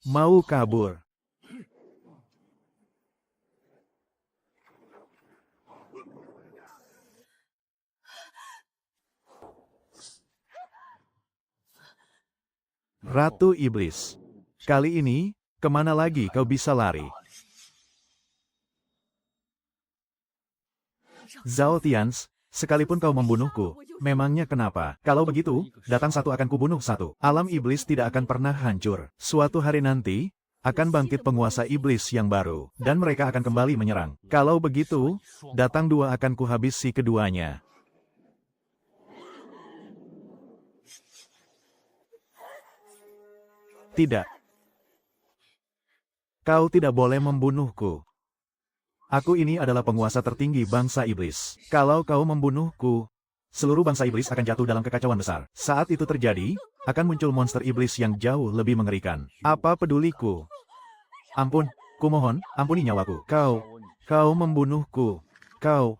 S1: Mau kabur. Ratu Iblis. Kali ini, kemana lagi kau bisa lari? Zhao Tians, sekalipun kau membunuhku, memangnya kenapa? Kalau begitu, datang satu akan kubunuh satu. Alam iblis tidak akan pernah hancur. Suatu hari nanti, akan bangkit penguasa iblis yang baru, dan mereka akan kembali menyerang. Kalau begitu, datang dua akan kuhabisi keduanya. Tidak. Kau tidak boleh membunuhku. Aku ini adalah penguasa tertinggi bangsa iblis. Kalau kau membunuhku, seluruh bangsa iblis akan jatuh dalam kekacauan besar. Saat itu terjadi, akan muncul monster iblis yang jauh lebih mengerikan. Apa peduliku? Ampun, kumohon, ampuni nyawaku. Kau membunuhku. Kau.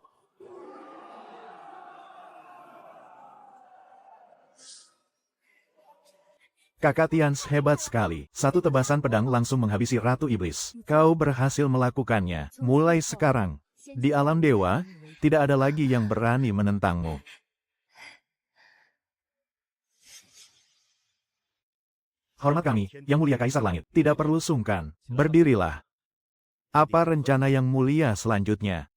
S1: Kakak Tians hebat sekali. Satu tebasan pedang langsung menghabisi Ratu Iblis. Kau berhasil melakukannya. Mulai sekarang, di alam dewa, tidak ada lagi yang berani menentangmu. Hormat kami, Yang Mulia Kaisar Langit. Tidak perlu sungkan. Berdirilah. Apa rencana Yang Mulia selanjutnya?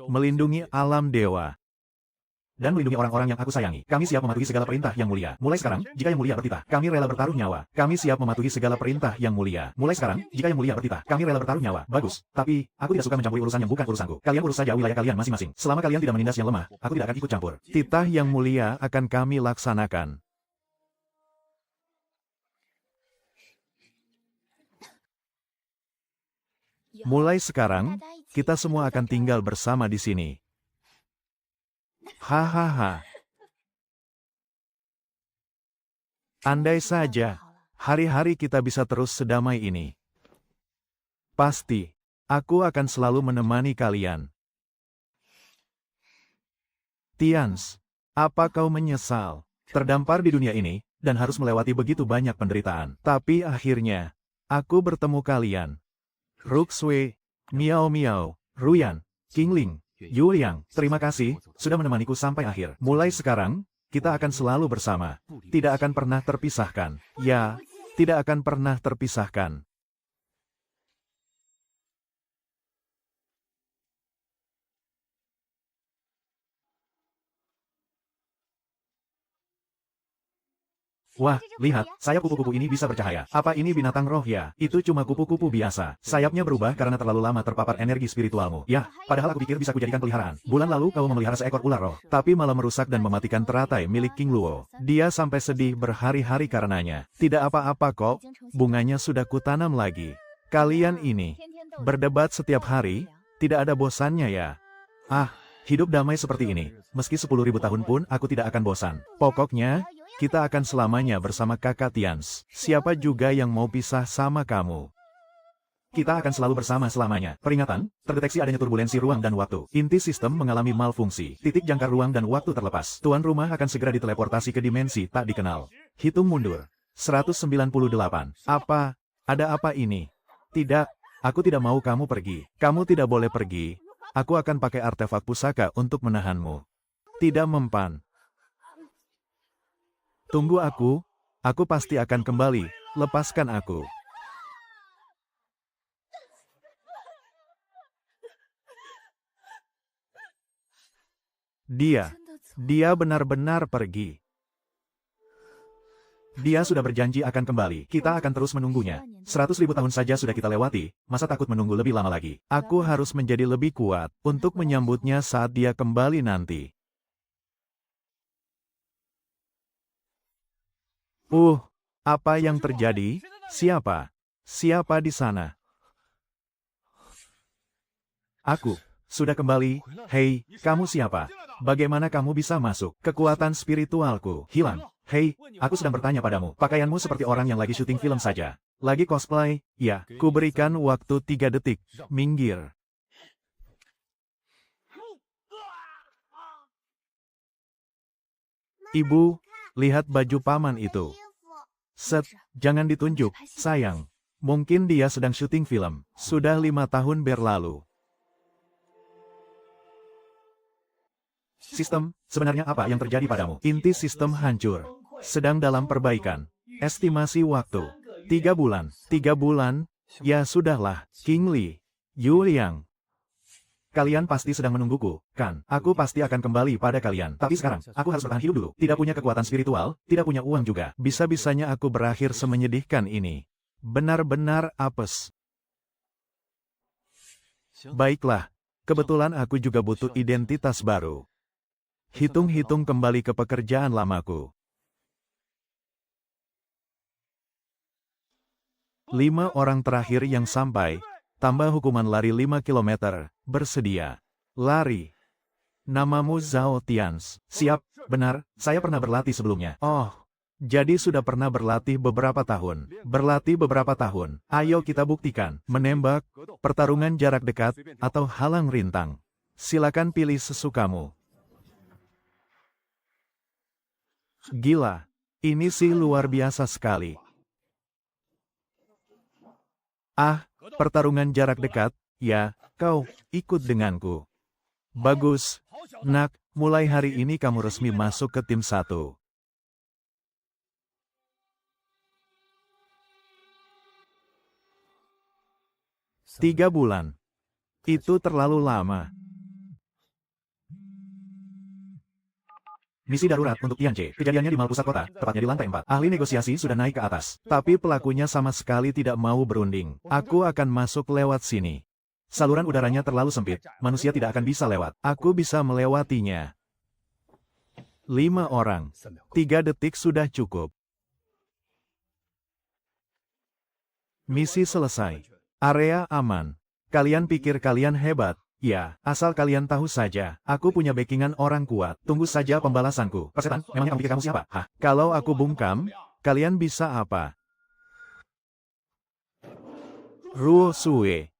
S1: Melindungi alam dewa. Dan melindungi orang-orang yang aku sayangi. Kami siap mematuhi segala perintah Yang Mulia. Mulai sekarang, jika Yang Mulia bertitah, kami rela bertaruh nyawa. Kami siap mematuhi segala perintah Yang Mulia. Mulai sekarang, jika Yang Mulia bertitah, kami rela bertaruh nyawa. Bagus. Tapi, aku tidak suka mencampuri urusan yang bukan urusanku. Kalian urus saja wilayah kalian masing-masing. Selama kalian tidak menindas yang lemah, aku tidak akan ikut campur. Titah Yang Mulia akan kami laksanakan. Mulai sekarang, kita semua akan tinggal bersama di sini. Hahaha. Andai saja, hari-hari kita bisa terus sedamai ini. Pasti, aku akan selalu menemani kalian. Tians, apa kau menyesal? Terdampar di dunia ini, dan harus melewati begitu banyak penderitaan. Tapi akhirnya, aku bertemu kalian. Ruxue, Miao Miao, Ruyan, Qingling, Yuliang, terima kasih, sudah menemaniku sampai akhir. Mulai sekarang, kita akan selalu bersama. Tidak akan pernah terpisahkan. Ya, tidak akan pernah terpisahkan. Wah, lihat, sayap kupu-kupu ini bisa bercahaya. Apa ini binatang roh ya? Itu cuma kupu-kupu biasa. Sayapnya berubah karena terlalu lama terpapar energi spiritualmu. Ya, padahal aku pikir bisa kujadikan peliharaan. Bulan lalu kau memelihara seekor ular roh, tapi malah merusak dan mematikan teratai milik King Luo. Dia sampai sedih berhari-hari karenanya. Tidak apa-apa kok, bunganya sudah kutanam lagi. Kalian ini, berdebat setiap hari, tidak ada bosannya ya? Ah, hidup damai seperti ini. Meski 10.000 tahun pun aku tidak akan bosan. Pokoknya, kita akan selamanya bersama kakak Tians. Siapa juga yang mau pisah sama kamu? Kita akan selalu bersama selamanya. Peringatan, terdeteksi adanya turbulensi ruang dan waktu. Inti sistem mengalami malfungsi. Titik jangkar ruang dan waktu terlepas. Tuan rumah akan segera diteleportasi ke dimensi tak dikenal. Hitung mundur. 198. Apa? Ada apa ini? Tidak. Aku tidak mau kamu pergi. Kamu tidak boleh pergi. Aku akan pakai artefak pusaka untuk menahanmu. Tidak mempan. Tunggu aku pasti akan kembali. Lepaskan aku. Dia benar-benar pergi. Dia sudah berjanji akan kembali. Kita akan terus menunggunya. 100.000 tahun saja sudah kita lewati, masa takut menunggu lebih lama lagi? Aku harus menjadi lebih kuat untuk menyambutnya saat dia kembali nanti. Apa yang terjadi? Siapa? Siapa di sana? Aku sudah kembali. Hei, kamu siapa? Bagaimana kamu bisa masuk? Kekuatan spiritualku hilang. Hei, aku sedang bertanya padamu. Pakaianmu seperti orang yang lagi syuting film saja. Lagi cosplay? Ya, kuberikan waktu 3 detik. Minggir. Ibu, lihat baju paman itu. Jangan ditunjuk, sayang. Mungkin dia sedang syuting film. Sudah 5 tahun berlalu. Sistem, sebenarnya apa yang terjadi padamu? Inti sistem hancur. Sedang dalam perbaikan. Estimasi waktu. 3 bulan. 3 bulan? Ya sudahlah, King Li. Yu Liang. Kalian pasti sedang menungguku, kan? Aku pasti akan kembali pada kalian. Tapi sekarang, aku harus bertahan hidup dulu. Tidak punya kekuatan spiritual, tidak punya uang juga. Bisa-bisanya aku berakhir semenyedihkan ini. Benar-benar apes. Baiklah, kebetulan aku juga butuh identitas baru. Hitung-hitung kembali ke pekerjaan lamaku. 5 orang terakhir yang sampai, tambah hukuman lari 5 km, bersedia. Lari. Namamu Zhao Tians. Siap, benar, saya pernah berlatih sebelumnya. Oh, jadi sudah pernah berlatih beberapa tahun. Berlatih beberapa tahun. Ayo kita buktikan. Menembak, pertarungan jarak dekat, atau halang rintang. Silakan pilih sesukamu. Gila, ini sih luar biasa sekali. Pertarungan jarak dekat, ya, kau ikut denganku. Bagus, nak, mulai hari ini kamu resmi masuk ke tim 1. Tiga bulan. Itu terlalu lama. Misi darurat untuk Tianche. Kejadiannya di mal pusat kota, tepatnya di lantai 4. Ahli negosiasi sudah naik ke atas. Tapi pelakunya sama sekali tidak mau berunding. Aku akan masuk lewat sini. Saluran udaranya terlalu sempit. Manusia tidak akan bisa lewat. Aku bisa melewatinya. 5 orang. 3 detik sudah cukup. Misi selesai. Area aman. Kalian pikir kalian hebat? Ya, asal kalian tahu saja, aku punya backingan orang kuat. Tunggu saja pembalasanku. Persetan, memangnya kamu pikir kamu siapa? Hah? Kalau aku bungkam, kalian bisa apa? Ruo Sue.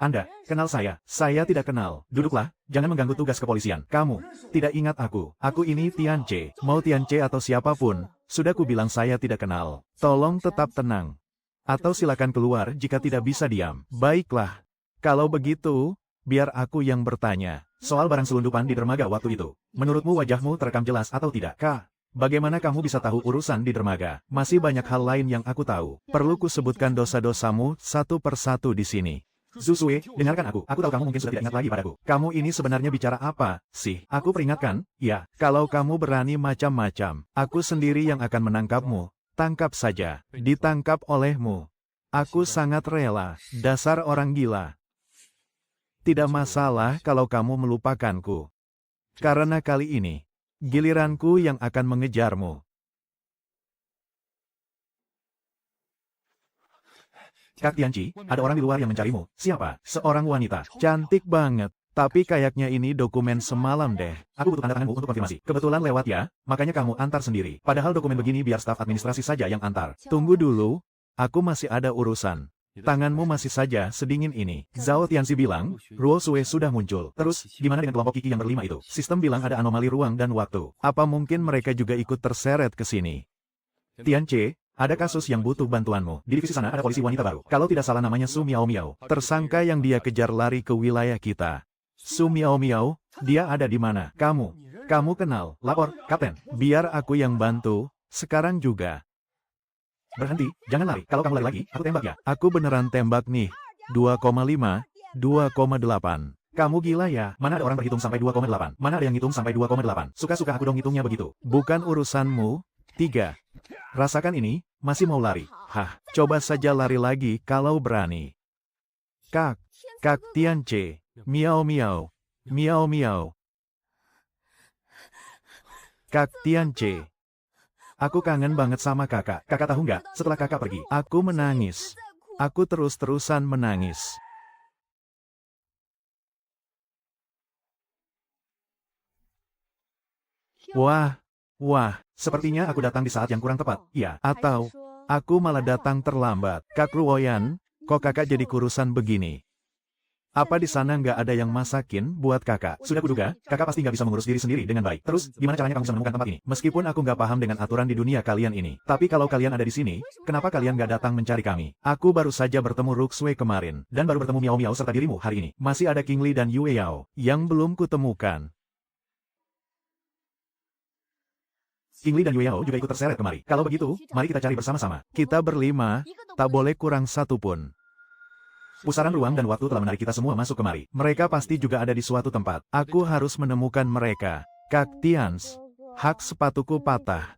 S1: Anda, kenal saya? Saya tidak kenal. Duduklah, jangan mengganggu tugas kepolisian. Kamu, tidak ingat aku. Aku ini Tianche. Mau Tianche atau siapapun, sudah kubilang saya tidak kenal. Tolong tetap tenang. Atau silakan keluar jika tidak bisa diam. Baiklah. Kalau begitu, biar aku yang bertanya. Soal barang selundupan di dermaga waktu itu. Menurutmu wajahmu terekam jelas atau tidak? Kak, bagaimana kamu bisa tahu urusan di dermaga? Masih banyak hal lain yang aku tahu. Perlu kusebutkan dosa-dosamu satu persatu di sini. Zusue, dengarkan aku. Aku tahu kamu mungkin sudah tidak ingat lagi padaku. Kamu ini sebenarnya bicara apa sih? Aku peringatkan, ya, kalau kamu berani macam-macam, aku sendiri yang akan menangkapmu. Tangkap saja. Ditangkap olehmu. Aku sangat rela. Dasar orang gila. Tidak masalah kalau kamu melupakanku. Karena kali ini, giliranku yang akan mengejarmu. Kak Tianchi, ada orang di luar yang mencarimu. Siapa? Seorang wanita. Cantik banget. Tapi kayaknya ini dokumen semalam deh. Aku butuh tanda tanganmu untuk konfirmasi. Kebetulan lewat ya, makanya kamu antar sendiri. Padahal dokumen begini biar staf administrasi saja yang antar. Tunggu dulu, aku masih ada urusan. Tanganmu masih saja sedingin ini. Zhao Tianzi bilang, Ruo Sue sudah muncul. Terus, gimana dengan kelompok Kiki yang berlima itu? Sistem bilang ada anomali ruang dan waktu. Apa mungkin mereka juga ikut terseret ke sini? Tianche, Ada kasus yang butuh bantuanmu. Di divisi sana ada polisi wanita baru. Kalau tidak salah namanya Su Miao Miao. Tersangka yang dia kejar lari ke wilayah kita. Su Miao Miao, dia ada di mana? Kamu kenal. Lapor, Kapten. Biar aku yang bantu. Sekarang juga. Berhenti, jangan lari. Kalau kamu lari lagi, aku tembak ya. Aku beneran tembak nih. 2,5, 2,8. Kamu gila ya? Mana ada orang berhitung sampai 2,8? Mana ada yang hitung sampai 2,8? Suka-suka aku dong hitungnya begitu. Bukan urusanmu. 3. Rasakan ini, masih mau lari. Hah, coba saja lari lagi kalau berani. Kak Tianche. Miao Miao. Miao Miao. Kak Tianche. Aku kangen banget sama kakak. Kakak tahu nggak, setelah kakak pergi, aku menangis. Aku terus-terusan menangis. Wah, sepertinya aku datang di saat yang kurang tepat. Ya, atau aku malah datang terlambat. Kak Ruoyan, kok kakak jadi kurusan begini? Apa di sana nggak ada yang masakin buat kakak? Sudah kuduga, kakak pasti nggak bisa mengurus diri sendiri dengan baik. Terus, gimana caranya kamu bisa menemukan tempat ini? Meskipun aku nggak paham dengan aturan di dunia kalian ini. Tapi kalau kalian ada di sini, kenapa kalian nggak datang mencari kami? Aku baru saja bertemu Ruxue kemarin, dan baru bertemu Miao Miao serta dirimu hari ini. Masih ada King Li dan Yue Yao, yang belum kutemukan. King Li dan Yue Yao juga ikut terseret kemari. Kalau begitu, mari kita cari bersama-sama. Kita berlima, tak boleh kurang satu pun. Pusaran ruang dan waktu telah menarik kita semua masuk kemari. Mereka pasti juga ada di suatu tempat. Aku harus menemukan mereka. Kak Tians, hak sepatuku patah.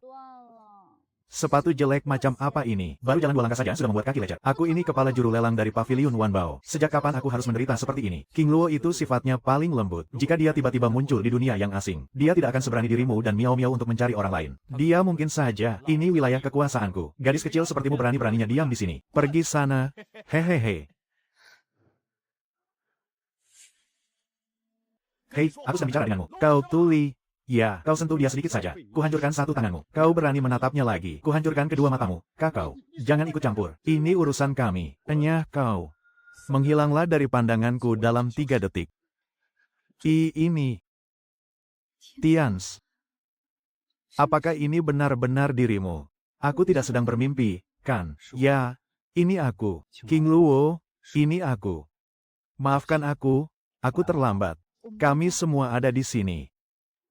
S1: Sepatu jelek macam apa ini? Baru jalan 2 langkah saja sudah membuat kaki lecet. Aku ini kepala juru lelang dari Pavilion Wanbao. Sejak kapan aku harus menderita seperti ini? King Luo itu sifatnya paling lembut. Jika dia tiba-tiba muncul di dunia yang asing, dia tidak akan seberani dirimu dan Miao Miao untuk mencari orang lain. Dia mungkin saja, ini wilayah kekuasaanku. Gadis kecil sepertimu berani-beraninya diam di sini. Pergi sana. Hehehe. Hei, aku sedang bicara denganmu. Kau tuli. Ya, kau sentuh dia sedikit saja. Kuhancurkan satu tanganmu. Kau berani menatapnya lagi. Kuhancurkan kedua matamu. Kakau, jangan ikut campur. Ini urusan kami. Enyah kau. Menghilanglah dari pandanganku dalam 3 detik. Ini. Tians. Apakah ini benar-benar dirimu? Aku tidak sedang bermimpi, kan? Ya, ini aku. King Luo, ini aku. Maafkan aku terlambat. Kami semua ada di sini.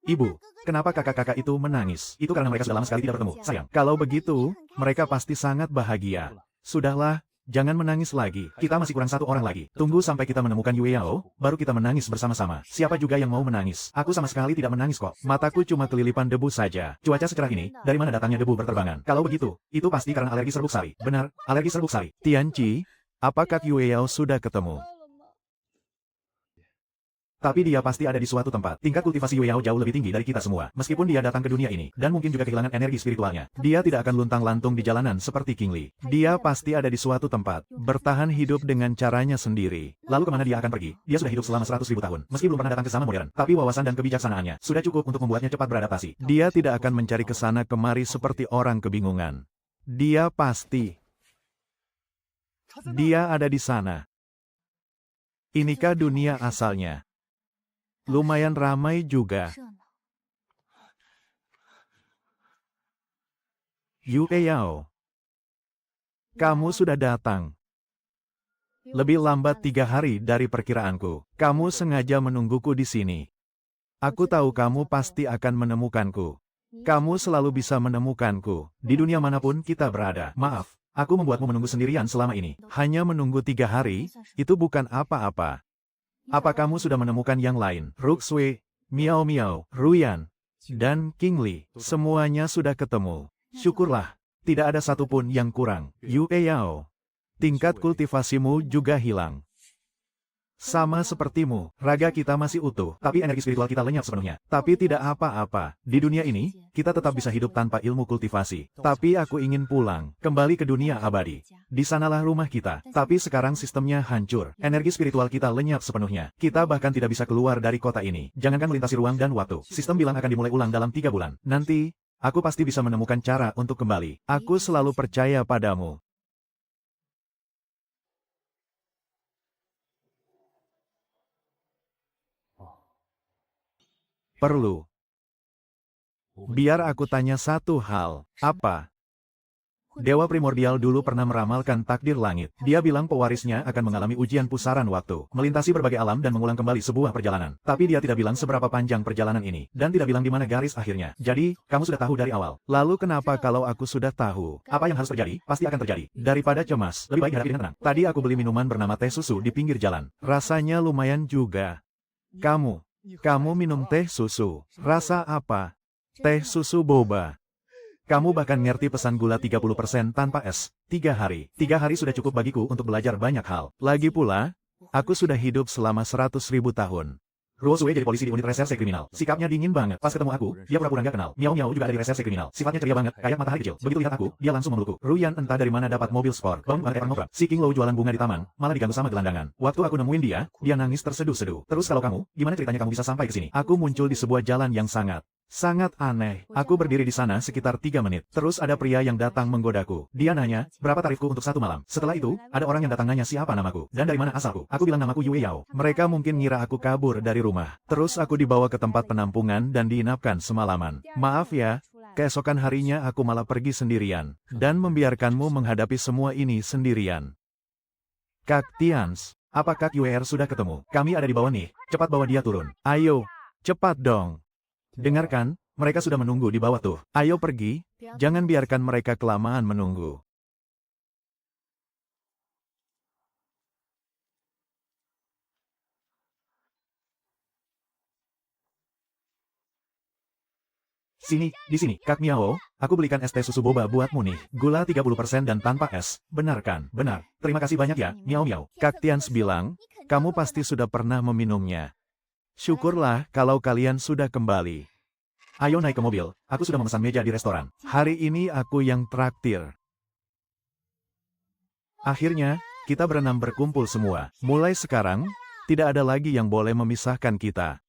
S1: Ibu, kenapa kakak-kakak itu menangis? Itu karena mereka sudah lama sekali tidak bertemu. Sayang, kalau begitu, mereka pasti sangat bahagia. Sudahlah, jangan menangis lagi. Kita masih kurang 1 orang lagi. Tunggu sampai kita menemukan Yue Yao, baru kita menangis bersama-sama. Siapa juga yang mau menangis? Aku sama sekali tidak menangis kok. Mataku cuma kelilipan debu saja. Cuaca secerah ini, dari mana datangnya debu berterbangan? Kalau begitu, itu pasti karena alergi serbuk sari. Benar, alergi serbuk sari. Tianchi, apakah Yue Yao sudah ketemu? Tapi dia pasti ada di suatu tempat. Tingkat kultivasi Yue Yao jauh lebih tinggi dari kita semua. Meskipun dia datang ke dunia ini, dan mungkin juga kehilangan energi spiritualnya. Dia tidak akan luntang-lantung di jalanan seperti King Li. Dia pasti ada di suatu tempat. Bertahan hidup dengan caranya sendiri. Lalu kemana dia akan pergi? Dia sudah hidup selama 100.000 tahun. Meski belum pernah datang ke zaman modern. Tapi wawasan dan kebijaksanaannya sudah cukup untuk membuatnya cepat beradaptasi. Dia tidak akan mencari ke sana kemari seperti orang kebingungan. Dia pasti. Dia ada di sana. Inikah dunia asalnya? Lumayan ramai juga. Yue Yao, kamu sudah datang. Lebih lambat 3 hari dari perkiraanku. Kamu sengaja menungguku di sini. Aku tahu kamu pasti akan menemukanku. Kamu selalu bisa menemukanku. Di dunia manapun kita berada. Maaf, aku membuatmu menunggu sendirian selama ini. Hanya menunggu 3 hari, itu bukan apa-apa. Apa kamu sudah menemukan yang lain? Ruxue, Miao Miao, Ruyan, dan King Li. Semuanya sudah ketemu. Syukurlah, tidak ada satupun yang kurang. Yue Yao, tingkat kultivasimu juga hilang. Sama sepertimu, raga kita masih utuh, tapi energi spiritual kita lenyap sepenuhnya. Tapi tidak apa-apa, di dunia ini, kita tetap bisa hidup tanpa ilmu kultivasi. Tapi aku ingin pulang, kembali ke dunia abadi. Di sanalah rumah kita, tapi sekarang sistemnya hancur. Energi spiritual kita lenyap sepenuhnya. Kita bahkan tidak bisa keluar dari kota ini. Jangankan melintasi ruang dan waktu, sistem bilang akan dimulai ulang dalam 3 bulan. Nanti, aku pasti bisa menemukan cara untuk kembali. Aku selalu percaya padamu. Perlu. Biar aku tanya satu hal. Apa? Dewa primordial dulu pernah meramalkan takdir langit. Dia bilang pewarisnya akan mengalami ujian pusaran waktu, melintasi berbagai alam dan mengulang kembali sebuah perjalanan. Tapi dia tidak bilang seberapa panjang perjalanan ini, dan tidak bilang di mana garis akhirnya. Jadi, kamu sudah tahu dari awal. Lalu kenapa kalau aku sudah tahu apa yang harus terjadi, pasti akan terjadi. Daripada cemas, lebih baik hadapi dengan tenang. Tadi aku beli minuman bernama teh susu di pinggir jalan. Rasanya lumayan juga. Kamu minum teh susu. Rasa apa? Teh susu boba. Kamu bahkan ngerti pesan gula 30% tanpa es. 3 hari. 3 hari sudah cukup bagiku untuk belajar banyak hal. Lagi pula, aku sudah hidup selama 100.000 tahun. Ruo Sue jadi polisi di unit reserse kriminal. Sikapnya dingin banget. Pas ketemu aku, dia pura-pura nggak kenal. Miao Miao juga ada di reserse kriminal. Sifatnya ceria banget, kayak matahari kecil. Begitu lihat aku, dia langsung memelukku. Ruyan entah dari mana dapat mobil sport. Bang banget kayak orang Si King Lo jualan bunga di taman, malah diganggu sama gelandangan. Waktu aku nemuin dia nangis terseduh-seduh. Terus kalau kamu, gimana ceritanya kamu bisa sampai ke sini? Aku muncul di sebuah jalan yang sangat aneh. Aku berdiri di sana sekitar 3 menit. Terus ada pria yang datang menggodaku. Dia nanya, berapa tarifku untuk 1 malam? Setelah itu, ada orang yang datang nanya siapa namaku, dan dari mana asalku. Aku bilang namaku Yue Yao. Mereka mungkin ngira aku kabur dari rumah. Terus aku dibawa ke tempat penampungan dan diinapkan semalaman. Maaf ya, keesokan harinya aku malah pergi sendirian, dan membiarkanmu menghadapi semua ini sendirian. Kak Tians, apa Kak Yue sudah ketemu? Kami ada di bawah nih, cepat bawa dia turun. Ayo, cepat dong. Dengarkan, mereka sudah menunggu di bawah tuh. Ayo pergi, jangan biarkan mereka kelamaan menunggu. Sini, di sini, Kak Miao, aku belikan es teh susu boba buatmu nih. Gula 30% dan tanpa es. Benar kan? Benar. Terima kasih banyak ya, Miao Miao. Kak Tians bilang, kamu pasti sudah pernah meminumnya. Syukurlah kalau kalian sudah kembali. Ayo naik ke mobil, aku sudah memesan meja di restoran. Hari ini aku yang traktir. Akhirnya, kita berenam berkumpul semua. Mulai sekarang, tidak ada lagi yang boleh memisahkan kita.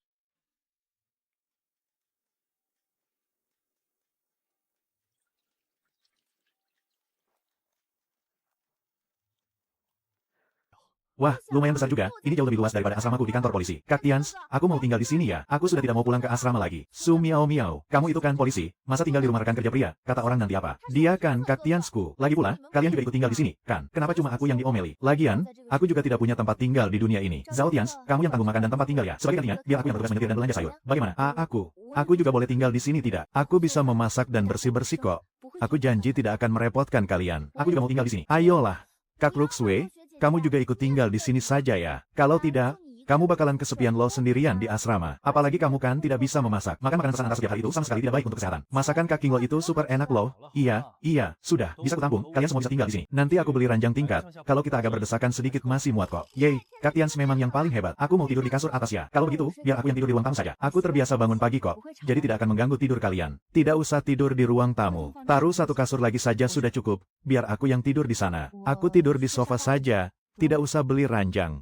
S1: Wah, lumayan besar juga. Ini jauh lebih luas daripada asramaku di kantor polisi. Kak Tians, aku mau tinggal di sini ya. Aku sudah tidak mau pulang ke asrama lagi. Su Miao Miao, kamu itu kan polisi. Masa tinggal di rumah rekan kerja pria? Kata orang nanti apa? Dia kan Kak Tiansku. Lagi pula, kalian juga ikut tinggal di sini, kan? Kenapa cuma aku yang diomeli? Lagian, aku juga tidak punya tempat tinggal di dunia ini. Zhao Tians, kamu yang tanggung makan dan tempat tinggal ya. Sebagai gantinya, biar aku yang bertugas menyetir dan belanja sayur. Bagaimana? Aku juga boleh tinggal di sini tidak? Aku bisa memasak dan bersih-bersih kok. Aku janji tidak akan merepotkan kalian. Aku juga mau tinggal di sini. Ayolah, Kak Luxwei. Kamu juga ikut tinggal di sini saja ya. Kalau tidak, kamu bakalan kesepian lo sendirian di asrama. Apalagi kamu kan tidak bisa memasak. Makan makanan pesanan atas setiap hari itu sama sekali tidak baik untuk kesehatan. Masakan Kak King Lo itu super enak loh. Iya, sudah, bisa kutampung. Kalian semua bisa tinggal di sini. Nanti aku beli ranjang tingkat. Kalau kita agak berdesakan sedikit masih muat kok. Yeay, Kak Tians memang yang paling hebat. Aku mau tidur di kasur atas ya. Kalau begitu, biar aku yang tidur di ruang tamu saja. Aku terbiasa bangun pagi kok. Jadi tidak akan mengganggu tidur kalian. Tidak usah tidur di ruang tamu. Taruh 1 kasur lagi saja sudah cukup. Biar aku yang tidur di sana. Aku tidur di sofa saja. Tidak usah beli ranjang.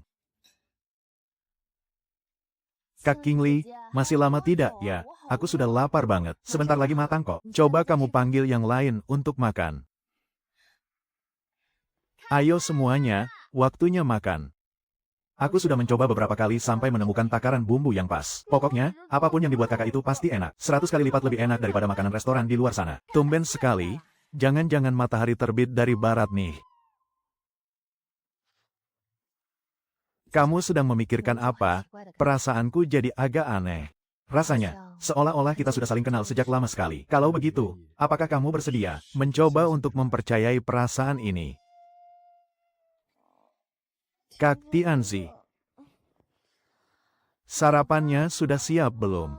S1: Kak Kingli, masih lama tidak ya? Aku sudah lapar banget. Sebentar lagi matang kok. Coba kamu panggil yang lain untuk makan. Ayo semuanya, waktunya makan. Aku sudah mencoba beberapa kali sampai menemukan takaran bumbu yang pas. Pokoknya, apapun yang dibuat kakak itu pasti enak. 100 kali lipat lebih enak daripada makanan restoran di luar sana. Tumben sekali, jangan-jangan matahari terbit dari barat nih. Kamu sedang memikirkan apa? Perasaanku jadi agak aneh. Rasanya, seolah-olah kita sudah saling kenal sejak lama sekali. Kalau begitu, apakah kamu bersedia mencoba untuk mempercayai perasaan ini? Kak Tianzi, sarapannya sudah siap belum?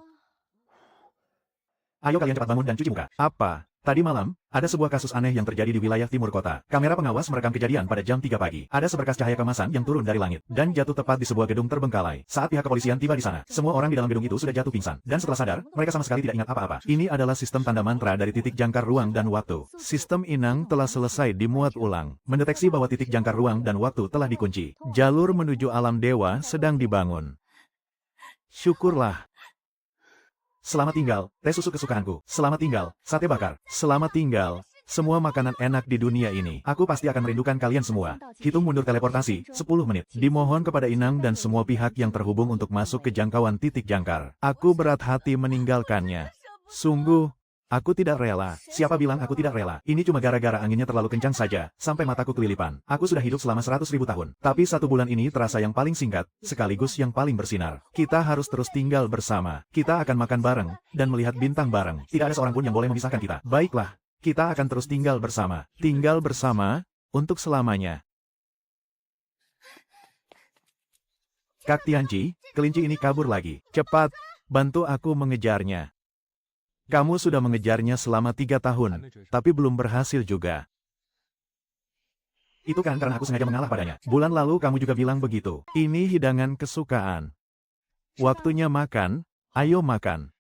S1: Ayo kalian cepat bangun dan cuci muka. Apa? Tadi malam, ada sebuah kasus aneh yang terjadi di wilayah timur kota. Kamera pengawas merekam kejadian pada jam 3 pagi. Ada seberkas cahaya kemasan yang turun dari langit, dan jatuh tepat di sebuah gedung terbengkalai. Saat pihak kepolisian tiba di sana, semua orang di dalam gedung itu sudah jatuh pingsan. Dan setelah sadar, mereka sama sekali tidak ingat apa-apa. Ini adalah sistem tanda mantra dari titik jangkar ruang dan waktu. Sistem inang telah selesai dimuat ulang. Mendeteksi bahwa titik jangkar ruang dan waktu telah dikunci. Jalur menuju alam dewa sedang dibangun. Syukurlah. Selamat tinggal, teh susu kesukaanku. Selamat tinggal, sate bakar. Selamat tinggal, semua makanan enak di dunia ini. Aku pasti akan merindukan kalian semua. Hitung mundur teleportasi, 10 menit. Dimohon kepada Inang dan semua pihak yang terhubung untuk masuk ke jangkauan titik jangkar. Aku berat hati meninggalkannya. Sungguh, Aku tidak rela. Siapa bilang aku tidak rela? Ini cuma gara-gara anginnya terlalu kencang saja, sampai mataku kelilipan. Aku sudah hidup selama 100.000 tahun. Tapi 1 bulan ini terasa yang paling singkat, sekaligus yang paling bersinar. Kita harus terus tinggal bersama. Kita akan makan bareng, dan melihat bintang bareng. Tidak ada seorang pun yang boleh memisahkan kita. Baiklah, kita akan terus tinggal bersama. Tinggal bersama, untuk selamanya. Kak Tianci, kelinci ini kabur lagi. Cepat, bantu aku mengejarnya. Kamu sudah mengejarnya selama 3 tahun, tapi belum berhasil juga. Itu kan karena aku sengaja mengalah padanya. Bulan lalu kamu juga bilang begitu. Ini hidangan kesukaan. Waktunya makan, ayo makan.